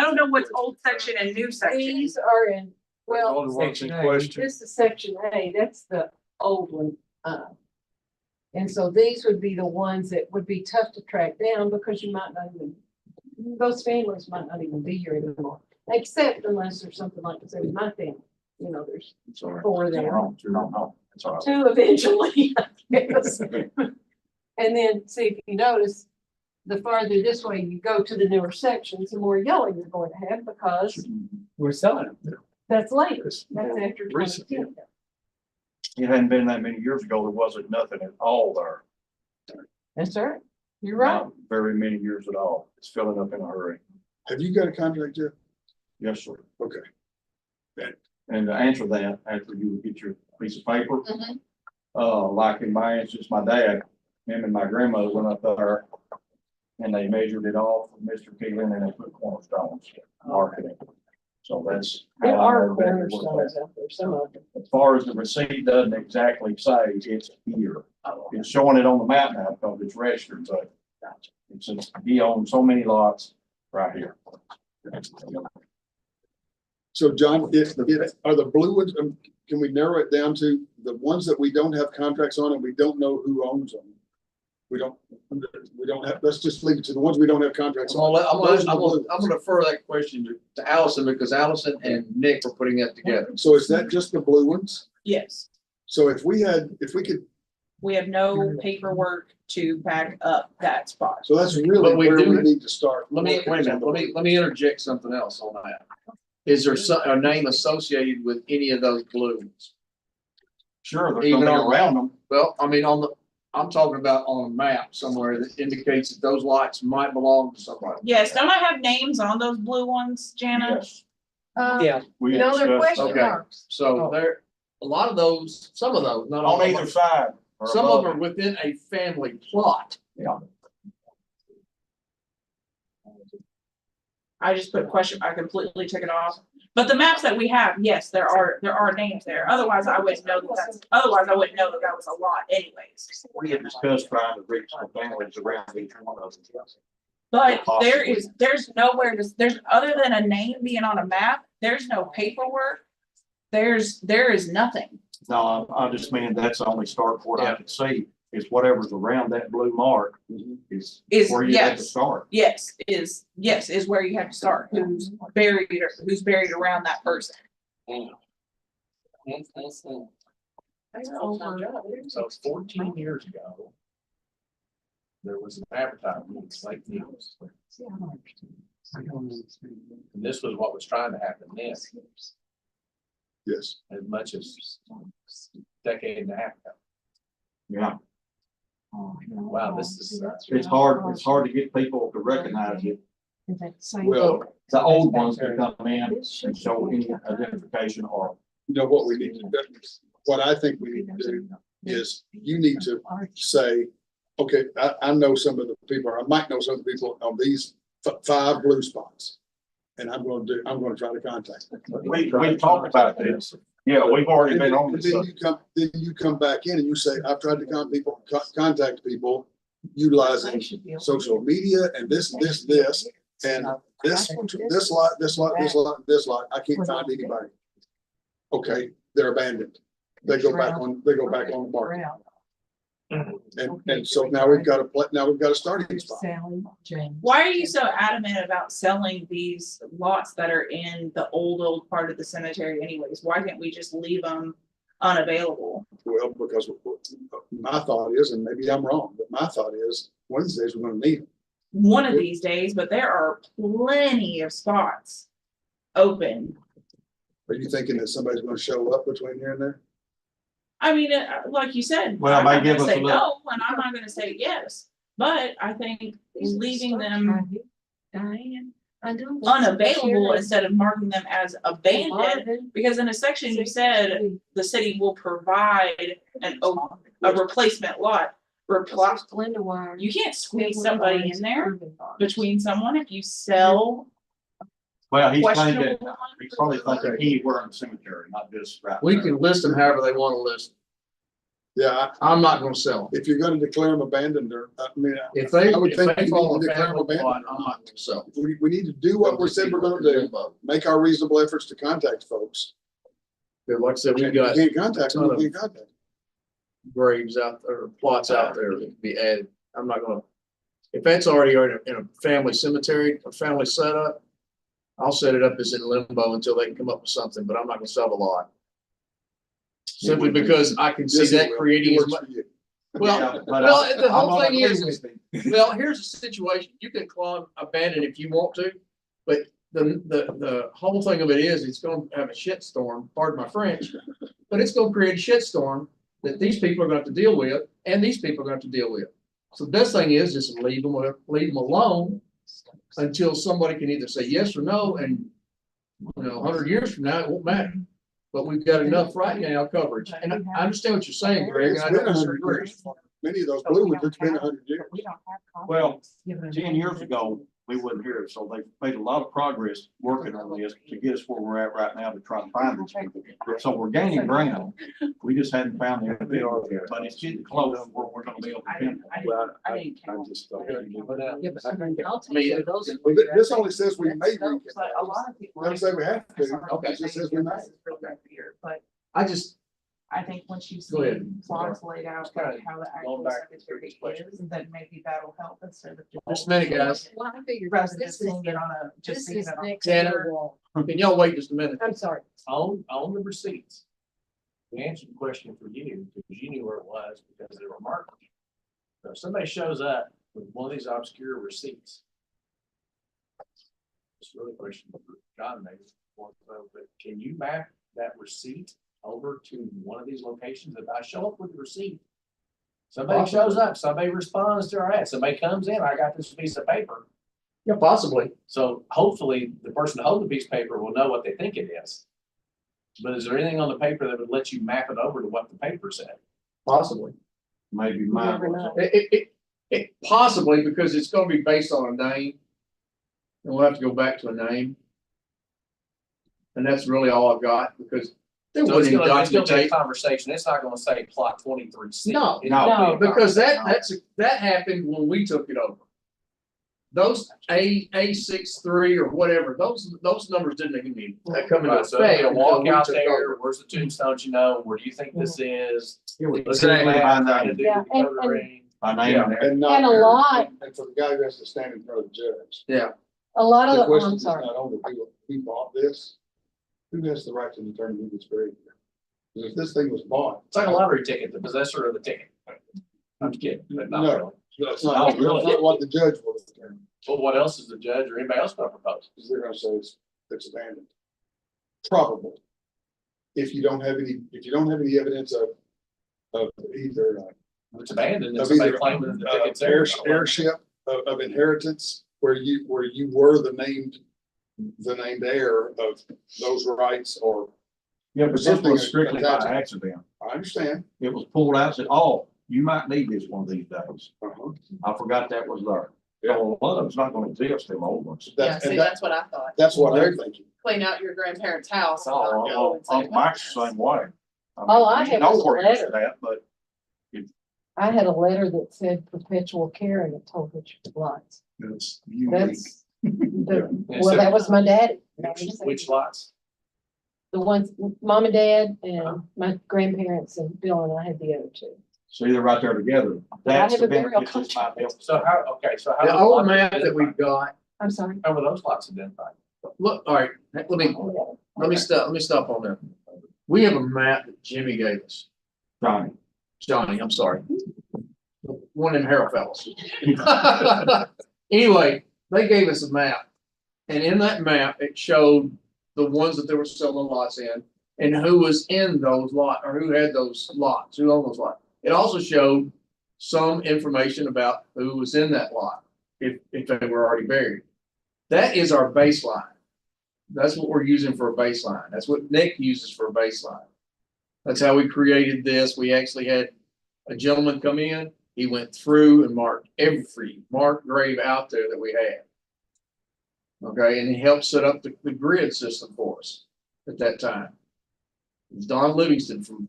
don't know what's old section and new section. These are in, well, Only ones in Section A. question. this is section A, that's the old one. And so these would be the ones that would be tough to track down because you might not even, those families might not even be here anymore. Except unless there's something like, say, with my family, you know, there's It's all right. 4 You're there. wrong. You're not wrong. It's all right. 2 eventually, I guess. And then see if you notice, the farther this way you go to the newer sections, the more yellow you're going to have because We're selling them. that's later. That's after Recent, 2010. It hadn't been that many years ago, there wasn't nothing at all there. That's right. You're right. Not very many years at all. It's filling up in a hurry. Have you got a contract yet? Yes, sir. Okay. And to answer that, after you get your piece of paper, Mhm. like in my instance, my dad, him and my grandmother went up there and they measured it off from Mr. Keeling and they put cornerstones, marked it. So that's. There how I are know that it was cornerstones that. out there, some of them. As far as the receipt doesn't exactly say it's here. It's showing it on the map now because it's registered, but it says he owns so many lots right here. So John, are the blue ones, can we narrow it down to the ones that we don't have contracts on and we don't know who owns them? We don't have, let's just leave it to the ones we don't have contracts I'm on. gonna, Those are the blue I'm ones. gonna defer that question to Allison because Allison and Nick were putting that together. So is that just the blue ones? Yes, So if we could, we have no paperwork to back up that spot. so that's really But we where do- we need to start. Let me, wait a minute, let me interject something else on that. Is there a name associated with any of those balloons? Sure, there's Even gonna be on- around them. Well, I mean, I'm talking about on a map somewhere that indicates that those lots might belong to somebody. Yes, don't I have names on those blue ones, Jana? Yes. Yeah, We No, they're discussed question Okay. marks. So there, a lot of those, some of those, not all on of either them. side. or Some of above them are within a family plot. Yeah. I just put question, I completely took it off. But the maps that we have, yes, there are names there. Otherwise, I wouldn't know that that was a lot anyways. We had discussed trying to reach the families around each one of them. But there's nowhere there's, other than a name being on a map, there's no paperwork. There is nothing. No, I just mean that's the only start point I could see, is whatever's around that blue mark is Is, where you have to yes, start. is where you have to start. Who's buried around that person. So 14 years ago, there was an advertisement in St. News. And this was what was trying to happen then. Yes. as much as a decade and a half ago. Yeah, Wow, this is, it's hard to get people to recognize it. Well, The old ones that come in and show any identification or. you know what we need to do? What I think we need to do is you need to say, okay, I know some of the people, or I might know some of the people on these 5 blue spots. And I'm gonna try to contact them. We talked about this. Yeah, we've already been on And this. then you come back in and you say, I've tried to contact people utilizing social media and this, and this lot, I can't find anybody. Okay, they're abandoned. They go back on the market. And so now we've got a starting spot. Why are you so adamant about selling these lots that are in the old part of the cemetery anyways? Why can't we just leave them unavailable? Well, because my thought is, and maybe I'm wrong, but my thought is, one of these days we're gonna need them. One of these days, but there are plenty of spots open. Are you thinking that somebody's gonna show up between here and there? I mean, like you said, Well, I'm they not give gonna us say a little- no, and I'm not gonna say yes, but I think leaving them unavailable instead of marking them as abandoned, because in a section you said the city will provide a replacement lot. You can't squeeze somebody in there between someone if you sell Well, he's questionable thinking, he's probably thinking anywhere in the cemetery, not just right. We there. can list them however they want to list. Yeah, I'm not gonna sell them. if you're gonna declare them abandoned, or, I mean, If they, I would if think they you fall need in to a declare them family plot, abandoned. I'm not gonna sell them. we need to do what we said we're gonna do, make our reasonable efforts to contact folks. But like I said, we've If you got can't contact them, you can't contact them. graves out there, plots out there that can be added. I'm not gonna, if that's already in a family cemetery, a family setup, I'll set it up as in limbo until they can come up with something, but I'm not gonna sell the lot. Simply because I can see Yes, it that will. creating It as works much, for you. well, Yeah, but well, the I'm whole gonna thing agree is, with him. well, here's the situation. You can climb abandoned if you want to, but the whole thing of it is, it's gonna have a shit storm, pardon my French, but it's gonna create a shit storm that these people are gonna have to deal with, and these people are gonna have to deal with. So the best thing is just leave them alone until somebody can either say yes or no, and 100 years from now, it won't matter. But we've got enough right now coverage, and I understand what you're saying, Greg, and I don't disagree. Many of those blue ones, it's been 100 years. Well, 10 years ago, we wouldn't hear it, so they've made a lot of progress working on this to get us where we're at right now to try and find these people. So we're gaining ground. We just hadn't found the individual, but it's getting close to where we're gonna be able to pinpoint. I didn't count. just don't. Yeah, but I'll I mean, take those. Well, this only says we may. But a lot of people. Doesn't say we have to. Okay. It just says we may. But I just, I think once you Go see ahead. plots laid out, It's kinda like how the going actual back to cemetery this question. is, then maybe that'll help instead of. Just a minute, guys. Well, I figured Rather than this just is, seeing it on a, just this seeing is it on. next Tanner. to the wall. can y'all wait just a minute? I'm sorry. On the receipts. We answered the question for you, because you knew where it was, because they were marked. So if somebody shows up with one of these obscure receipts. It's really a question for John maybe, but can you map that receipt over to one of these locations? If I show up with the receipt, somebody shows up, somebody responds to our ad, somebody comes in, I got this piece of paper. Yeah, possibly. So hopefully the person holding the piece of paper will know what they think it is. But is there anything on the paper that would let you map it over to what the paper said? Possibly. Maybe You mine never was. know. It possibly, because it's gonna be based on a name. And we'll have to go back to a name. And that's really all I've got, because there So it's wasn't any gonna be a documentation. conversation. It's not gonna say plot 23C. No, It's gonna be a because conversation. that happened when we took it over. Those A63 or whatever, those numbers didn't even come into Right, so they're effect. gonna until walk we out took there, over. where's the tombstones, where do you think this is? Here Let's we do go. that, Find out. try to do Yeah, the and- Dakota and- ring. My name in there. And not. And a lot- And for the guy who has to stand in front of the judge. Yeah, A lot of The the, oh, question I'm is sorry. not only who bought this, who has the right to determine who gets buried here? Because if this thing was bought. It's like a lottery ticket, the possessor of the ticket. I'm kidding, but not No. really. That's not, Oh, really? that's not what the judge will determine, Well, what else is the judge or anybody else gonna propose? because they're gonna say it's abandoned. Probable. if you don't have any evidence of either, It's abandoned, and of somebody either, claiming the tickets there. heirship of inheritance, where you were the named heir of those rights, or, Yeah, but this Something was strictly by attached. accident. I understand. It was pulled out, said, oh, you might need this one of these days. Uh-huh. I forgot that was there. So a lot of it's not gonna exist, them old ones. Yeah, That's, see, and that's what I thought. that's what I'm thinking. Clean out your grandparents' house. and Oh, not go and say, Mike's the same way. All I mean, had know was a where it's letter. at, But I had a letter that said perpetual care and it told which lots. It's unique. That's, well, that was my daddy. Which lots? The ones, mom and dad and my grandparents and Bill and I had the other two. so they're right there together. I That's have the a burial benefit this might help. So how, okay, so how? The were old lots map that we've identified? got, I'm sorry. How were those lots identified? look, all right, let me stop on there. We have a map that Jimmy gave us, Johnny, I'm sorry. One of them Harold fellows. Anyway, they gave us a map. And in that map, it showed the ones that they were selling lots in and who was in those lot, or who had those lots, who owned those lots. It also showed some information about who was in that lot, if they were already buried. That is our baseline. That's what we're using for a baseline. That's what Nick uses for a baseline. That's how we created this. We actually had a gentleman come in. He went through and marked every marked grave out there that we had. Okay, and he helped set up the grid system for us at that time. It was Don Livingston from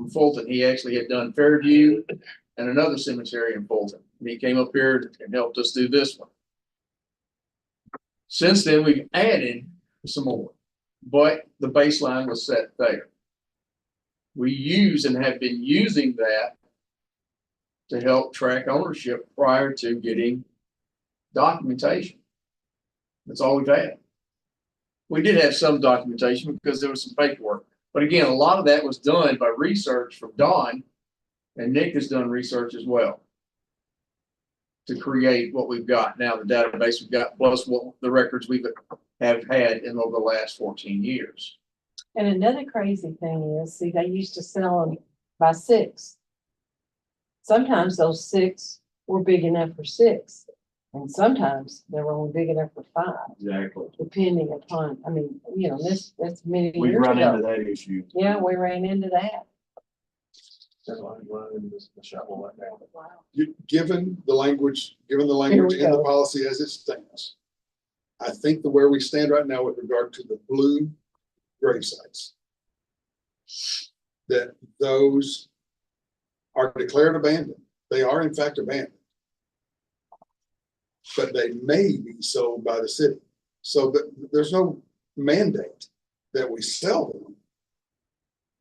Fulton. He actually had done Fairview and another cemetery in Fulton. And he came up here and helped us do this one. Since then, we've added some more, but the baseline was set there. We use and have been using that to help track ownership prior to getting documentation. That's all we've had. We did have some documentation because there was some paperwork, but again, a lot of that was done by research from Don, and Nick has done research as well to create what we've got now, the database we've got, plus what the records we have had in over the last 14 years. And another crazy thing is, see, they used to sell them by 6. Sometimes those 6 were big enough for 6. And sometimes they were only big enough for 5, Exactly. depending upon, I mean, you know, that's many We years run into ago. that issue. Yeah, we ran into that. That's why I'm running the shovel right now. Given the language Here in we the go. policy as it stands, I think where we stand right now with regard to the blue grave sites, that those are declared abandoned. They are in fact abandoned. But they may be sold by the city. So that there's no mandate that we sell them.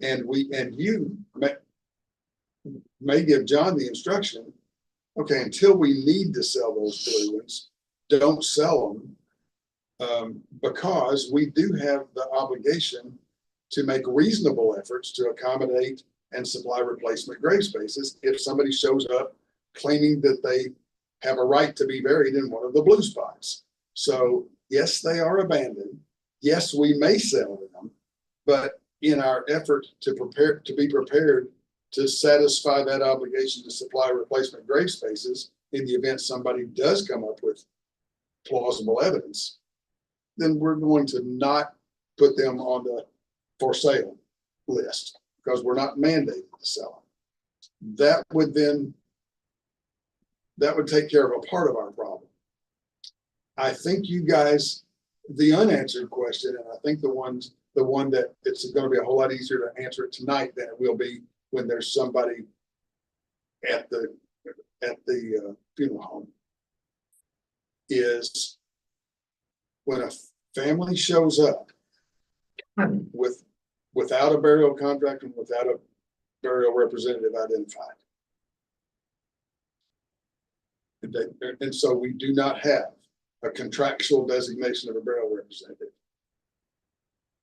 And you may give John the instruction, okay, until we need to sell those blue ones, don't sell them. Because we do have the obligation to make reasonable efforts to accommodate and supply replacement grave spaces if somebody shows up claiming that they have a right to be buried in one of the blue spots. So yes, they are abandoned. Yes, we may sell them, but in our effort to be prepared to satisfy that obligation to supply replacement grave spaces in the event somebody does come up with plausible evidence, then we're going to not put them on the for sale list because we're not mandated to sell them. That would take care of a part of our problem. I think you guys, the unanswered question, and I think the one that it's going to be a whole lot easier to answer it tonight than it will be when there's somebody at the funeral home, is when a family shows up without a burial contract and without a burial representative identified. And so we do not have a contractual designation of a burial representative.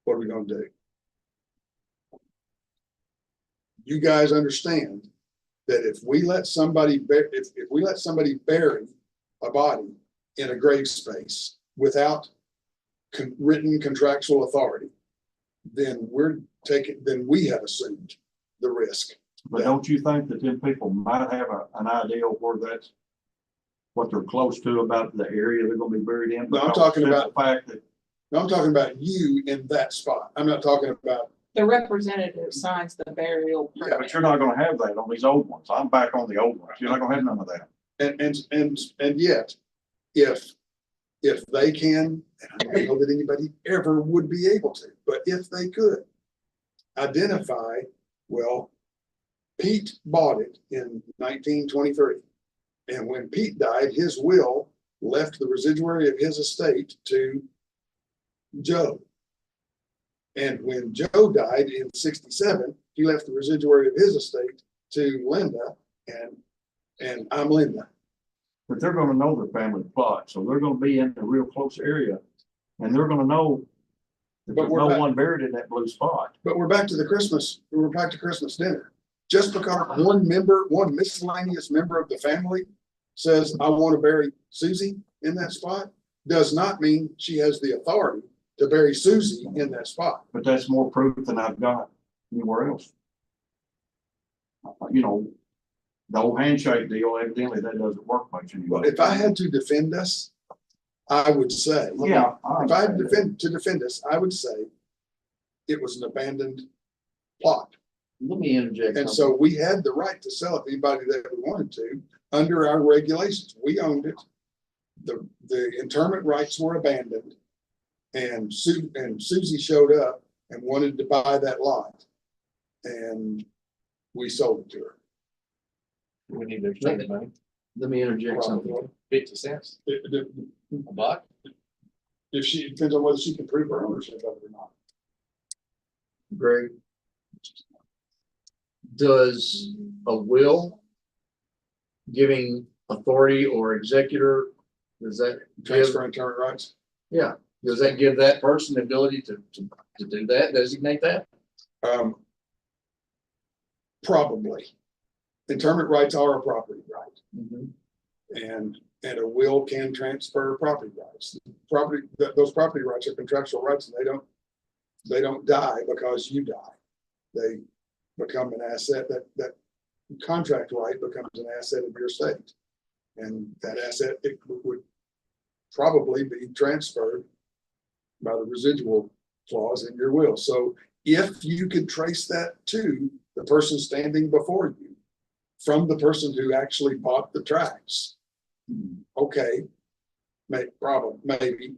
What are we going to do? You guys understand that if we let somebody bury a body in a grave space without written contractual authority, then then we have assumed the risk. But don't you think that then people might have an idea of where that's, what they're close to about the area they're gonna be buried in? No, I'm Because talking the about- fact that, No, I'm talking about you in that spot. I'm not talking about, The representative signs the burial Yeah, permit. but you're not gonna have that on these old ones. I'm back on the old ones. You're not gonna have none of that. and yet, if they can, and I don't know that anybody ever would be able to, but if they could identify, well, Pete bought it in 1923. And when Pete died, his will left the residuary of his estate to Joe. And when Joe died in 67, he left the residuary of his estate to Linda, and I'm Linda. But they're gonna know their family plot, so they're gonna be in a real close area. And they're gonna know that But there's we're no back- one buried in that blue spot. But we're back to Christmas dinner. Just because one miscellaneous member of the family says, I want to bury Susie in that spot, does not mean she has the authority to bury Susie in that spot. But that's more proof than I've got anywhere else. You know, the old handshake deal, evidently that doesn't work much anymore. Well, if I had to defend us, I would say, Yeah. if I had to defend us, I would say it was an abandoned plot. Let me interject. And something. so we had the right to sell it to anybody that we wanted to under our regulations. We owned it. The interment rights were abandoned. And Susie showed up and wanted to buy that lot. And we sold it to her. We need to exchange the money, Let me interject something. 50 cents, a buck. If she, depends on whether she can prove her ownership of it or not. Greg. Does a will giving authority or executor, does that give, Transfer interment rights. yeah, does that give that person the ability to do that, designate that? Probably. Interment rights are a property right. And a will can transfer property rights. Those property rights are contractual rights, and they don't die because you die. They become an asset, that contract right becomes an asset of your estate. And that asset, it would probably be transferred by the residual clause in your will. So if you could trace that to the person standing before you, from the person who actually bought the tracts, okay, maybe.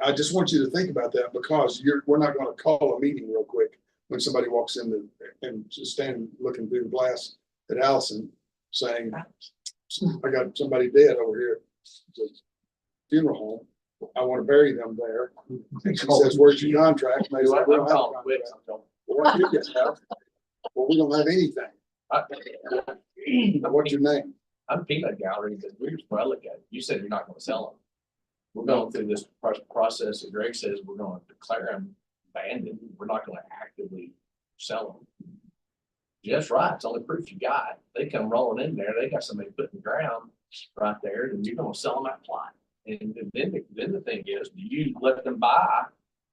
I just want you to think about that, because we're not gonna call a meeting real quick when somebody walks in and just stand looking through the glass at Allison saying, I got somebody dead over here at the funeral home. I want to bury them there. And she says, where's your contract? And they say, "We don't have a calling quits. contract." Well, what do you guys have? Well, we don't have anything. What's your name? I'm Peanut Gallery, because we just well look at it. You said you're not gonna sell them. We're going through this process that Greg says we're gonna declare them abandoned. We're not gonna actively sell them. Just right, it's only proof you got. They come rolling in there, they got somebody put in the ground right there, and you're gonna sell them that plot. And then the thing is, do you let them buy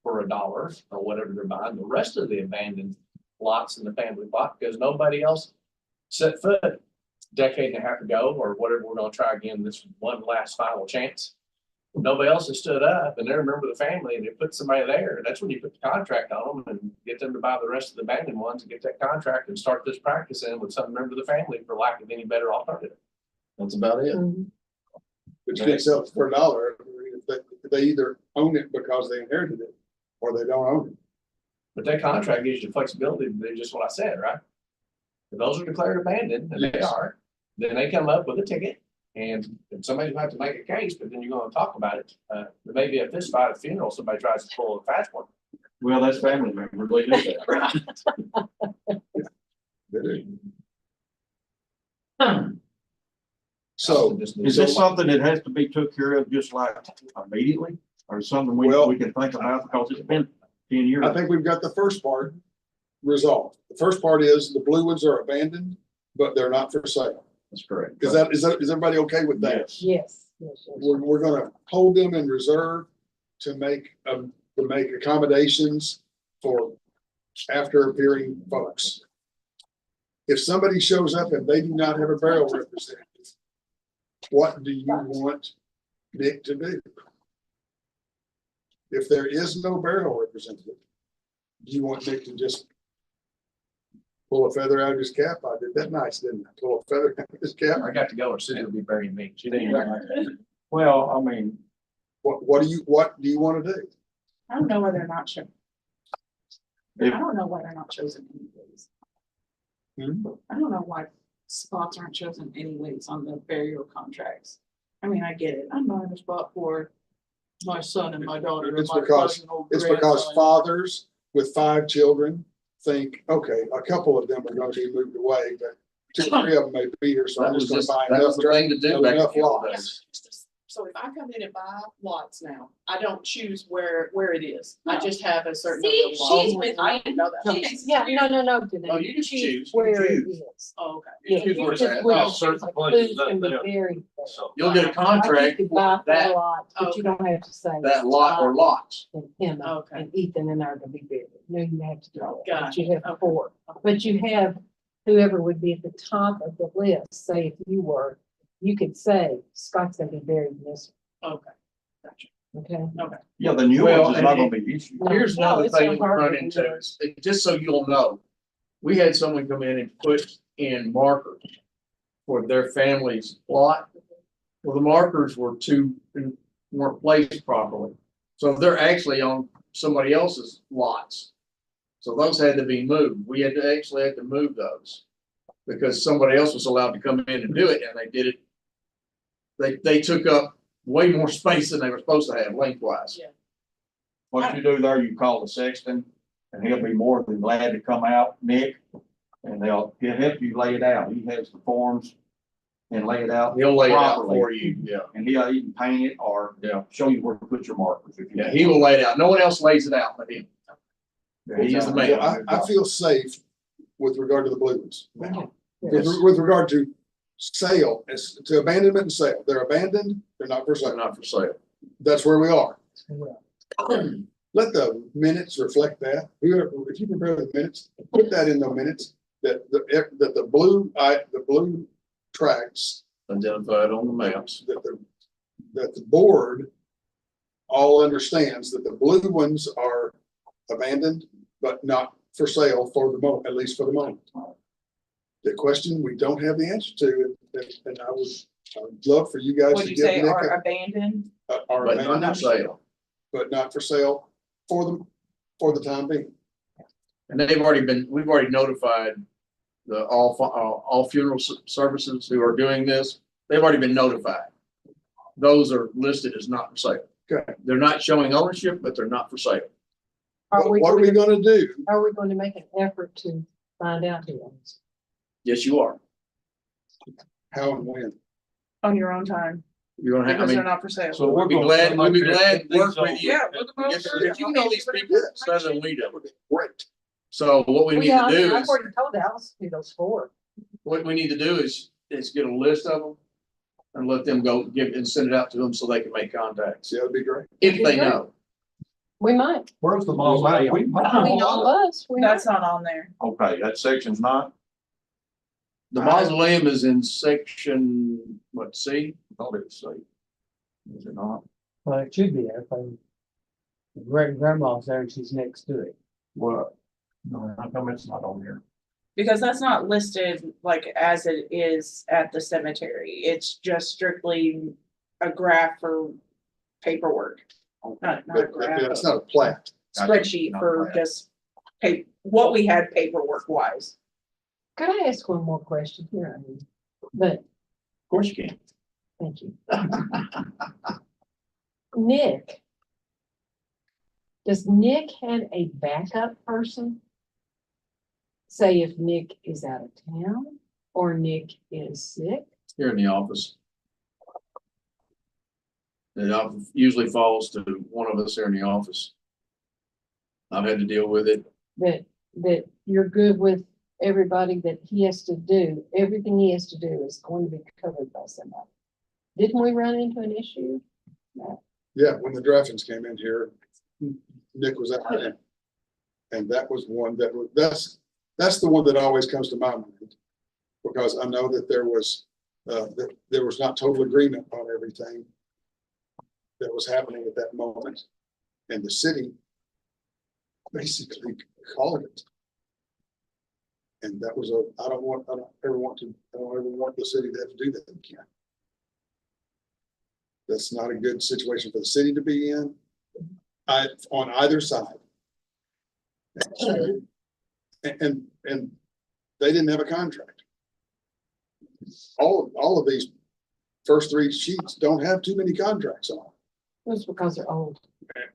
for $1 or whatever they're buying the rest of the abandoned lots in the family plot, because nobody else set foot a decade and a half ago or whatever, we're gonna try again this one last final chance. Nobody else has stood up and they remember the family and they put somebody there. That's when you put the contract on them and get them to buy the rest of the abandoned ones and get that contract and start this practice in with some member of the family for lack of any better alternative. That's about it. But you can't sell it for $1. If they either own it because they inherited it or they don't own it. But that contract gives you flexibility to do just what I said, right? If those are declared abandoned, and they Yes. are, then they come up with a ticket. And somebody's gonna have to make a case, but then you're gonna talk about it. There may be a fist fight at a funeral, somebody tries to pull a fast one. Well, that's family members, they do that. So Is this something that has to be took care of just like immediately, or something we Well- can think about, because it's been 10 years? I think we've got the first part resolved. The first part is the blue ones are abandoned, but they're not for sale. That's correct. Is everybody okay with that? Yes. Yes. we're gonna hold them in reserve to make accommodations for after appearing folks. If somebody shows up and they do not have a burial representative, what do you want Nick to do? If there is no burial representative, do you want Nick to just pull a feather out of his cap? I did that nice, didn't I? Pull a feather out of his cap. I got to go, or Susie will be burying me. She didn't. Well, I mean, What do you want to do? I don't know why they're not chosen. I If- don't know why they're not chosen anyways. Hmm? I don't know why spots aren't chosen anyways on the burial contracts. I mean, I get it. I'm not in a spot for my son and my daughter. and It's my because- cousin or It's because grandson. fathers with 5 children think, okay, a couple of them are gonna be moved away, but 2 or 3 of them may be here, so That I'm was just gonna just, buy that was enough. the thing to do back in enough the old lots. days. So if I come in and buy lots now, I don't choose where it is. I just have a certain. See, number of lots. she's with I didn't know that. Yeah, no, Denise. Oh, you can choose. Where it Choose. is. Oh, okay. Yeah, choose you where it's just at. wouldn't No, certain choose places who's up gonna be there. buried there. So. You'll get a Like you contract could buy for that, four lots, but you don't have to say. that lot or lots. And Emma Okay. and Ethan and I are gonna be buried. No, you have to do that, but Gotcha. you have Okay. 4. But you have whoever would be at the top of the list, say if you were, you could say Scott's gonna be buried in this, Okay. Gotcha. okay? yeah, the new Well, ones is not and- gonna be issued. No, Here's no, another it's thing so we hard run to into, do. is, just so you'll know, we had someone come in and put in markers for their family's lot. Well, the markers weren't placed properly, so they're actually on somebody else's lots. So those had to be moved. We had to move those because somebody else was allowed to come in and do it, and they did it. They took up way more space than they were supposed to have lengthwise. Yeah. What you do there, you call the sexton, and he'll be more than glad to come out, Nick, and he'll help you lay it out. He has the forms and lay it out. He'll lay it out properly. for you, yeah. And he'll even paint it or Yeah. show you where to put your markers. if you Yeah, want. he will lay it out. No one else lays it out but him. Yeah, He is the he's- man. I feel safe with regard to the blue ones. Yeah. With regard to sale, as to abandonment and sale, they're abandoned, they're not for They're sale. not for sale. That's where we are. Well, Let the minutes reflect that. Whoever, if you prepare the minutes, put that in the minutes, that the blue tracks, Identified on the maps. that the board all understands that the blue ones are abandoned, but not for sale for the moment, at least for the moment. The question we don't have the answer to, and I would love for you guys Would to you give say Nick are abandoned? are But not for abandoned, sale. but not for sale for the time being. And we've already notified the all funeral services who are doing this. They've already been notified. Those are listed as not for sale. Okay. They're not showing ownership, but they're not for sale. What are we gonna do? Are we going to make an effort to find out who owns? Yes, you are. How and when? On your own time, You're gonna have, I because they're mean, not for sale. So we'll be glad to work with you. Yeah, look them If over. if you know these people better than we do. Great. So what we need to do I've is, already told Alice who those 4. what we need to do is get a list of them and let them go and send it out to them so they can make contacts, Yeah, that'd be great. if they know. We might. Where's the mausoleum? I mean, all of us. we That's might. not on there. Okay, that section's not, The mausoleum is in section, what, C? I thought it was safe. Is it not? well, it should be there, but great grandma's there and she's next to it. What? No, how come it's not on here? Because that's not listed like as it is at the cemetery. It's just strictly a graph for paperwork. Not a But graph, it's not a plat. spreadsheet Not for bad. just what we had paperwork wise. Could I ask one more question here? But Of course you can. thank you. Nick. Does Nick have a backup person? Say if Nick is out of town or Nick is sick? Here in the office. It usually falls to one of us here in the office. I've had to deal with it. That you're good with everybody that he has to do, everything he has to do is going to be covered by somebody. Didn't we run into an issue? Yeah, when the Draffins came in here, Nick was out there. And that was one that was, that's the one that always comes to my mind. Because I know that there was not total agreement on everything that was happening at that moment. And the city basically called it. And that was I don't ever want the city to have to do that again. That's not a good situation for the city to be in, on either side. And they didn't have a contract. All of these first three sheets don't have too many contracts on. It's because they're old.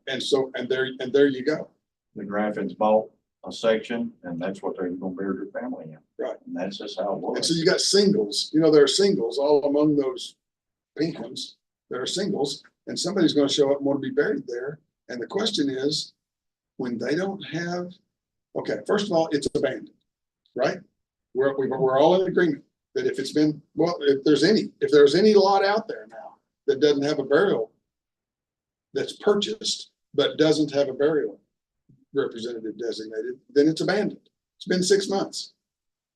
And there you go. The Graffins bought a section and that's what they're gonna bury their family in. Right. And that's just how it And was. so you got singles, there are singles all among those Pinkhams. There are singles, and somebody's gonna show up and want to be buried there. And the question is, when they don't have, okay, first of all, it's abandoned, right? We're all in agreement that if it's been, well, if there's any lot out there now that doesn't have a burial that's purchased, but doesn't have a burial representative designated, then it's abandoned. It's been 6 months.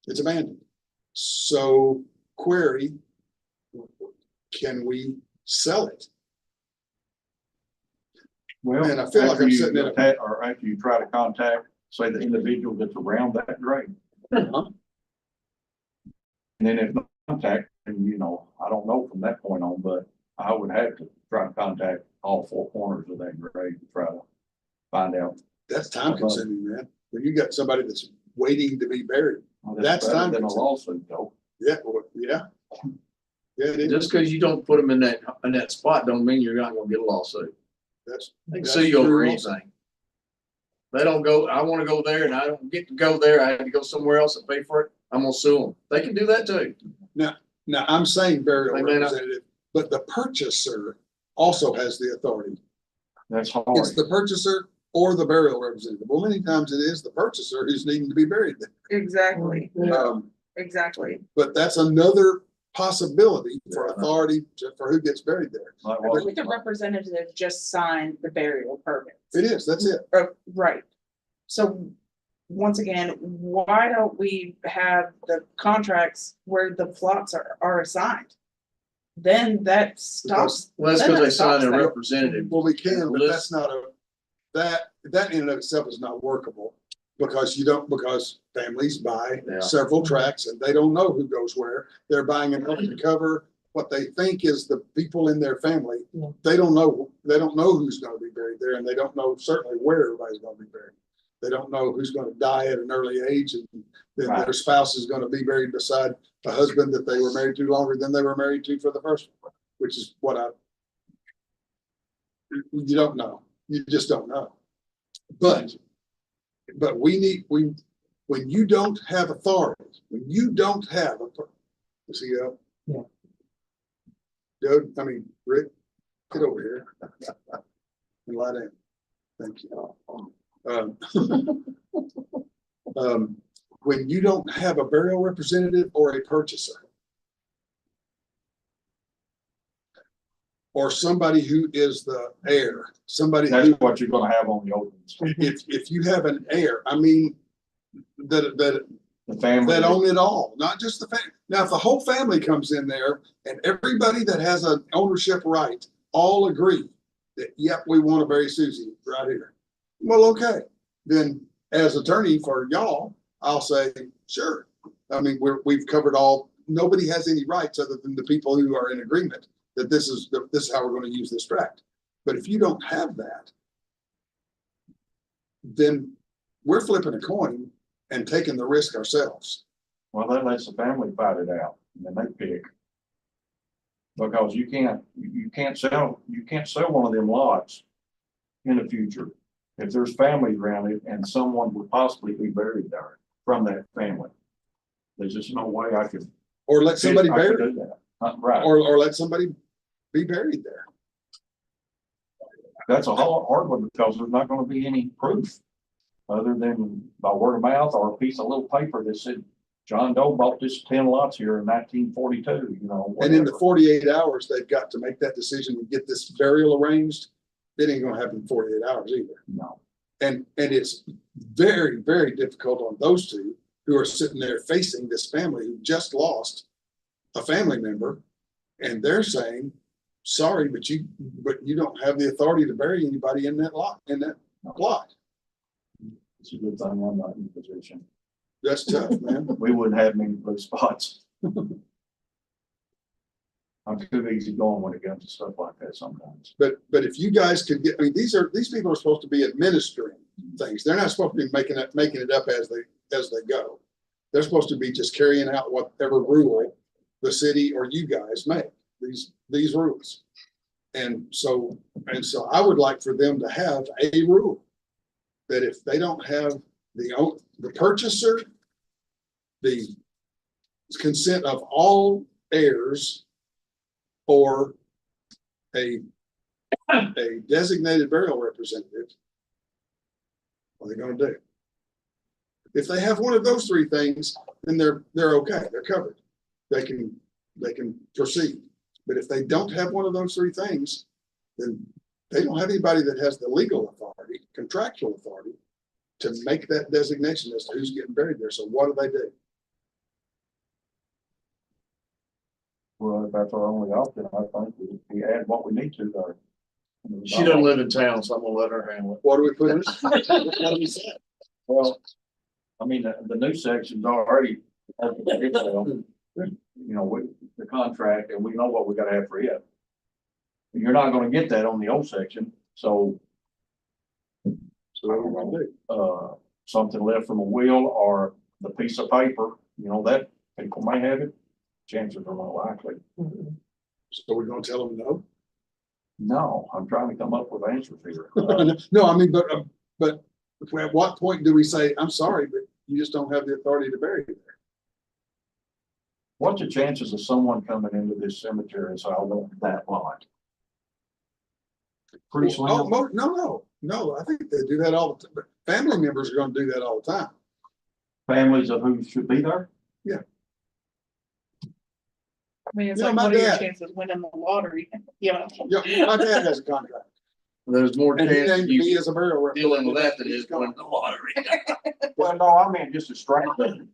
It's abandoned. So query, can we sell it? Well, Man, I feel like after I'm you sitting in a- attack- Or after you try to contact, say the individual that's around that grave. Uh-huh. And then if not contact, and I don't know from that point on, but I would have to try to contact all four corners of that grave to try to find out. That's time consuming, man. When you got somebody that's waiting to be buried. Well, That's better time than a consuming. lawsuit, though. Yeah, yeah. Yeah, it is. Just because you don't put them in that spot, don't mean you're not gonna get a lawsuit. That's. They can that's sue you over true also. anything. They don't go, I wanna go there and I don't get to go there, I had to go somewhere else and pay for it, I'm gonna sue them. They can do that too. Now, I'm saying burial They may not- representative, but the purchaser also has the authority. That's It's hard. the purchaser or the burial representative. Well, many times it is the purchaser who's needing to be buried Exactly, there. exactly. But that's another possibility for authority for who gets buried there. Like I what- think the representative just signed the burial permit. It is, that's it. Right. So, once again, why don't we have the contracts where the plots are assigned? Then that stops. Well, that's then because that they signed stops a that. representative. Well, we can, but List- that's not that in and of itself is not workable. Because families buy Yeah. several tracts and they don't know who goes where. They're buying enough to cover what they think is the people in their family. Yeah. They don't know who's gonna be buried there, and they don't know certainly where everybody's gonna be buried. They don't know who's gonna die at an early age, and then their Right. spouse is gonna be buried beside a husband that they were married to longer than they were married to for the first one, which is you don't know. You just don't know. But when you don't have authority, when you don't have is he up? Yeah. Rick, get over here. And lie down. Thank you. When you don't have a burial representative or a purchaser, or somebody who is the heir, somebody That's who, what you're gonna have on the opens. if you have an heir, that The family. that own it all, not just the family. Now, if the whole family comes in there and everybody that has an ownership right all agree that, yep, we want to bury Susie right here. Well, okay, then as attorney for y'all, I'll say, sure. We've covered all, nobody has any rights other than the people who are in agreement that this is how we're going to use this tract. But if you don't have that, then we're flipping a coin and taking the risk ourselves. Well, that lets the family fight it out, and then they pick. Because you can't sell one of them lots in the future. If there's families around it and someone would possibly be buried there from that family. There's just no way I could. Or let somebody I could bury, do that. Right, or let somebody be buried there. that's a hard one because there's not gonna be any proof. Other than by word of mouth or a piece of little paper that said John Doe bought this 10 lots here in 1942, you know. And in the whatever. 48 hours, they've got to make that decision and get this burial arranged. It ain't gonna happen in 48 hours either. No, And it's very, very difficult on those two who are sitting there facing this family who just lost a family member. And they're saying, sorry, but you don't have the authority to bury anybody in that lot, in that plot. it's a good thing I'm not in the position. That's tough, man. We wouldn't have many blue spots. I'm too easy going when it comes to stuff like that sometimes. But if you guys could get, I mean, these people are supposed to be administering things. They're not supposed to be making it up as they go. They're supposed to be just carrying out whatever rule the city or you guys make, these rules. And so I would like for them to have a rule that if they don't have the purchaser, the consent of all heirs, or a designated burial representative, what are they gonna do? If they have one of those three things, then they're okay, they're covered. They can proceed. But if they don't have one of those three things, then they don't have anybody that has the legal authority, contractual authority to make that designation as to who's getting buried there. So what do? Well, if that's our only option, I think we add what we need to there. She doesn't live in town, so I'm gonna let her handle it. What do we put in? What do we say? Well, I mean, the new section's already, you know, with the contract, and we know what we gotta have for it. You're not gonna get that on the old section, so, So what are we gonna do? something left from a will or the piece of paper, you know, that people may have it, chances are not likely. So we're gonna tell them no? No, I'm trying to come up with answers here. No, I mean, but at what point do we say, I'm sorry, but you just don't have the authority to bury it there? What's the chances of someone coming into this cemetery and say, I want that lot? Pretty slim. Oh, no, I think they do that all the time. Family members are gonna do that all the time. Families of who should be there? I mean, it's You know, like, my what are your dad- chances of winning the lottery? Yeah. Yeah, my dad has a contract, There's more and he chance named you me as a burial dealing representative. with that than is winning the lottery. Well, no, I mean, just a straight,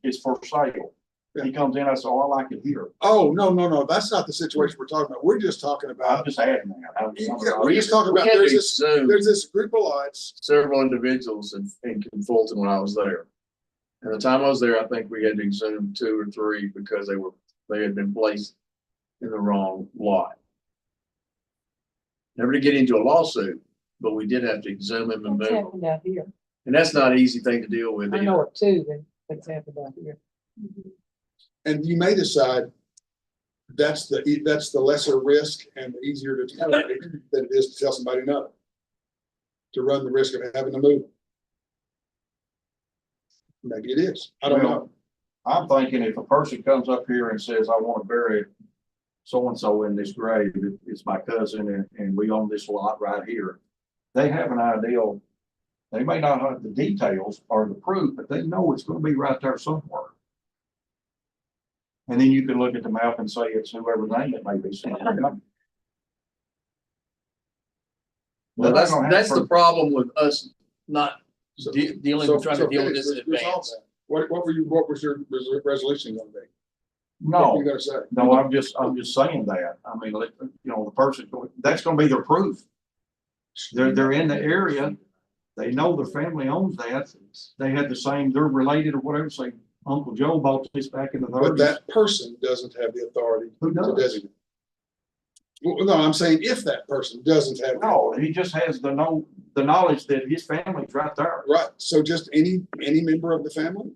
it's for sale. He comes in, I say, oh, I like it here. Oh, no, that's not the situation we're talking about. We're just talking I'm about, just adding that. yeah, we're just talking We about, had to there's assume this group of lots. several individuals in Fulton when I was there. And the time I was there, I think we had to exhume 2 or 3 because they had been placed in the wrong lot. Never to get into a lawsuit, but we did have to exhume them and move What's them. happened out here? And that's not an easy thing to deal with. I know it too, that's happened out here. And you may decide that's the lesser risk and the easier to tolerate than it is to tell somebody no. To run the risk of having to move. Maybe it is. I don't know. I'm thinking if a person comes up here and says, I want to bury so-and-so in this grave, it's my cousin and we own this lot right here. They have an idea. They may not have the details or the proof, but they know it's going to be right there somewhere. And then you can look at the map and say it's whoever's name it may be. Well, that's the problem with us not So- dealing, So- trying so to deal with finish, this in resolve advance. that. What was your resolution gonna be? What No. were you gonna say? No, I'm just saying that. I mean, the person, that's gonna be their proof. They're in the area. They know their family owns that. They had the same, they're related or whatever, say Uncle Joe bought this back in the But 30s. that person doesn't have the authority Who to does? designate. Well, no, I'm saying if that person doesn't have. No, he just has the knowledge that his family's right there. Right, so just any member of the family?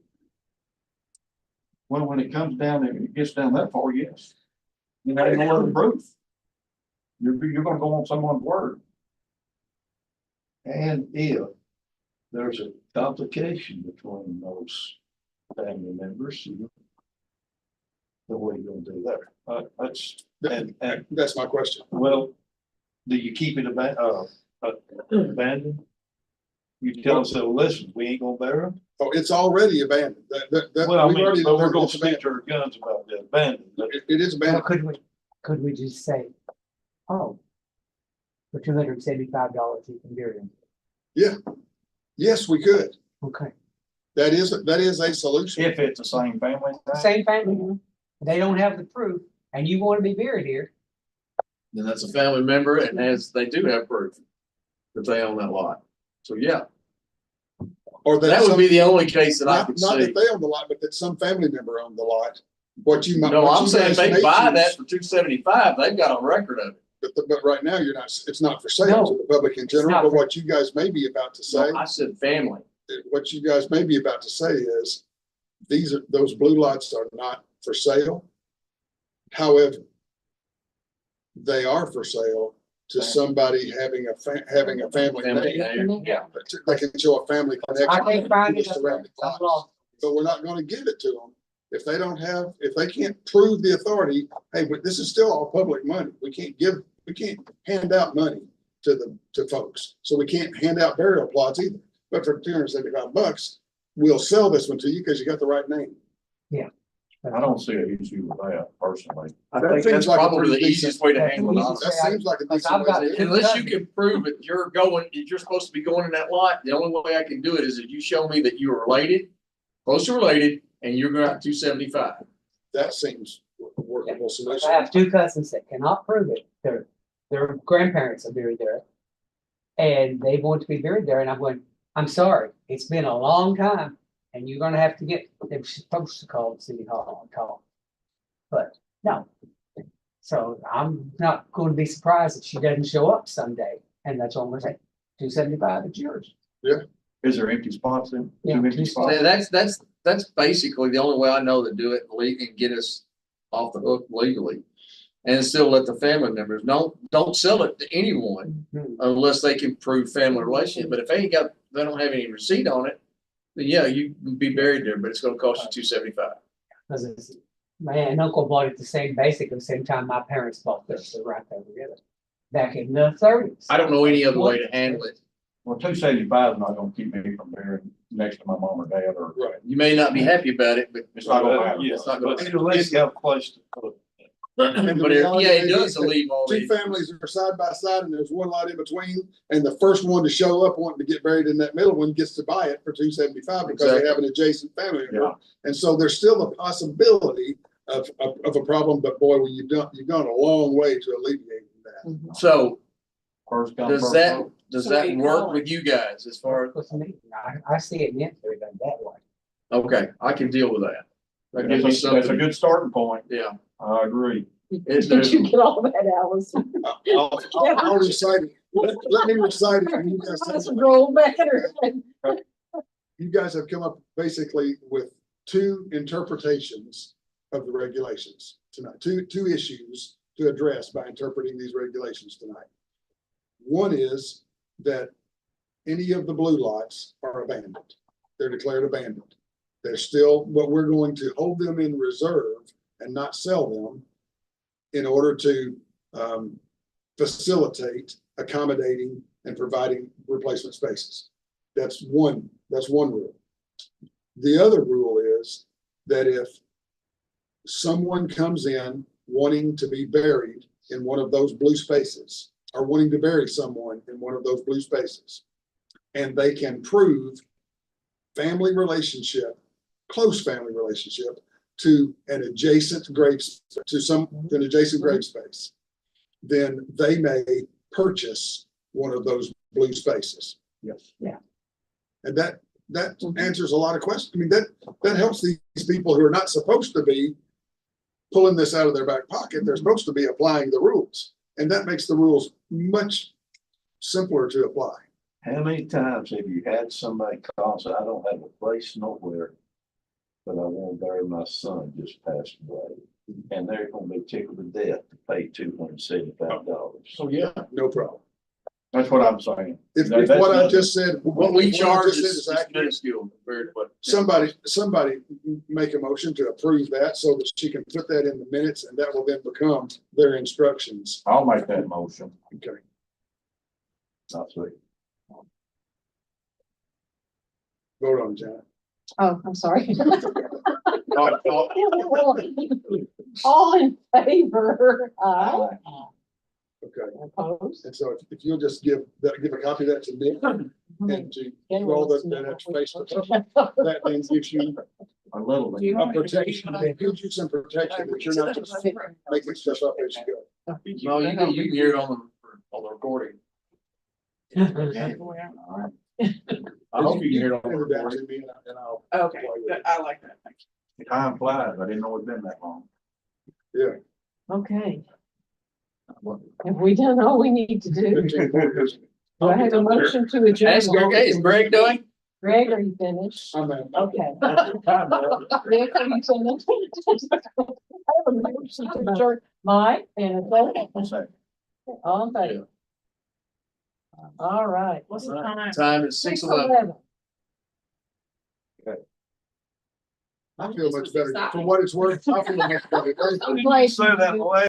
Well, when it comes down and it gets down that far, yes. You know, no other proof. You're gonna go on someone's word. And if there's a complication between those family members, then what are you gonna do there? And, That's my question. well, do you keep it abandoned? You tell us, so listen, we ain't gonna bury them. Oh, it's already abandoned. Well, I we've mean, already but we're learned gonna it's stick abandoned. to our guns about the abandoned. It is Well, abandoned. could we just say, oh, for $275, you can bury them? Yes, we could. Okay, That is a solution. If it's the same family. thing. same family, they don't have the proof, and you want to be buried here, Then that's a family member and they do have proof that they own that lot. So yeah, Or that would be the only case that I not, could not see. that they own the lot, but that some family member owned the lot. What you might. No, what I'm you saying guys if they may buy that choose- for $275, they've got a record of it. But right now, it's not for sale to No, the public in it's general, not but for- what you guys may be about to say, No, I said family. what you guys may be about to say is, those blue lots are not for sale. However, they are for sale to somebody having a family Family name. name, yeah. They can show a family I connection. can't find to it. the surrounding I'm lots. lost. But we're not gonna give it to them. If they can't prove the authority, hey, but this is still all public money. We can't hand out money to folks. So we can't hand out burial plots either. But for $275, we'll sell this one to you because you got the right name. I don't see an issue with that personally. I That think seems that's like a probably the pretty easiest way to handle it, decent- honestly. That seems like a Because decent I've got way to it. do it. Unless you can prove that you're supposed to be going in that lot, the only way I can do it is if you show me that you're related, closely related, and you're gonna have 275. That seems a workable solution. I have two cousins that cannot prove it, their grandparents are buried there. And they want to be buried there, and I'm going, I'm sorry, it's been a long time, and you're gonna have to get, they're supposed to call the city hall and call. But, no. So I'm not going to be surprised if she doesn't show up someday, and that's what I'm gonna say, 275, it's yours. Is there empty spots in? Yeah, Two empty two spots? Yeah, that's basically the only way I know to do it and get us off the hook legally. And still let the family members, don't sell it to anyone unless they can prove family relationship. But if they don't have any receipt on it, then yeah, you can be buried there, but it's gonna cost you 275. Because my aunt and uncle bought it basically the same time my parents bought theirs, so right there together. Back in the 30s. I don't know any other way to handle it. Well, 275 is not gonna keep me from burying next to my mom or dad or. Right. You may not be happy about it, but It's not gonna happen. It's not gonna But at least you have a place to put it. But And the it reality does is that leave all Two these. families are side by side and there's one lot in between, and the first one to show up wanting to get buried in that middle one gets to buy it for $275 because they have an adjacent family member. Yeah. And so there's still a possibility of a problem, but boy, well, you've gone a long way to alleviating that. So First come, does first that, served. does So what do that you work call it? with you guys as far as, With me, I see it meant to be done that way. okay, I can deal with that. That gives me That's a something, good starting point. yeah. I agree. It's- Did you get all that, Allison? I'll recite it. Let me recite it. and you guys say Let's what- roll back in her head. You guys have come up basically with two interpretations of the regulations tonight, two issues to address by interpreting these regulations tonight. One is that any of the blue lots are abandoned. They're declared abandoned. They're still, but we're going to hold them in reserve and not sell them in order to facilitate accommodating and providing replacement spaces. That's one rule. The other rule is that if someone comes in wanting to be buried in one of those blue spaces, or wanting to bury someone in one of those blue spaces, and they can prove family relationship, close family relationship to an adjacent grave, an adjacent grave space, then they may purchase one of those blue spaces. Yes. And that answers a lot of questions. I mean, that helps these people who are not supposed to be pulling this out of their back pocket. They're supposed to be applying the rules. And that makes the rules much simpler to apply. How many times have you had somebody call and say, I don't have a place nowhere, but I want to bury my son just passed away? And they're gonna be tickled to death to pay $275. So yeah, No problem. That's what I'm saying. If That's what I not- just said. what we if I charge just said is accurate, minuscule compared to what. somebody make a motion to approve that so that she can put that in the minutes and that will then become their instructions. I'll make that motion. Okay. That's it. Vote on John. Oh, I'm sorry. Oh, oh, All in favor? Aye. Okay, Opposed? and so if you'll just give a copy of that to Nick and to you all that have to face the public, that then gives you A little Do you bit. a want me to protection, it gives you some protection that you're not just making stuff up as you go. No, you can hear it on the recording. I hope you can hear it on the Send it down recording. to me and I'll. Okay, I like that, thank you. Time flies. I didn't know it'd been that long. Okay. Have we done all we need to do? 15, 40 years. Do I have a motion to adjourn? Ask Greg, hey, is Greg doing? Greg, are you finished? I'm out. Okay. Nick, are you finished? I have a motion to adjourn. Mike, and a second. All in favor? All right. What's the time? Time is 6:11. I feel much better. For what it's worth, I feel much better. I'm glad Say you that do. way.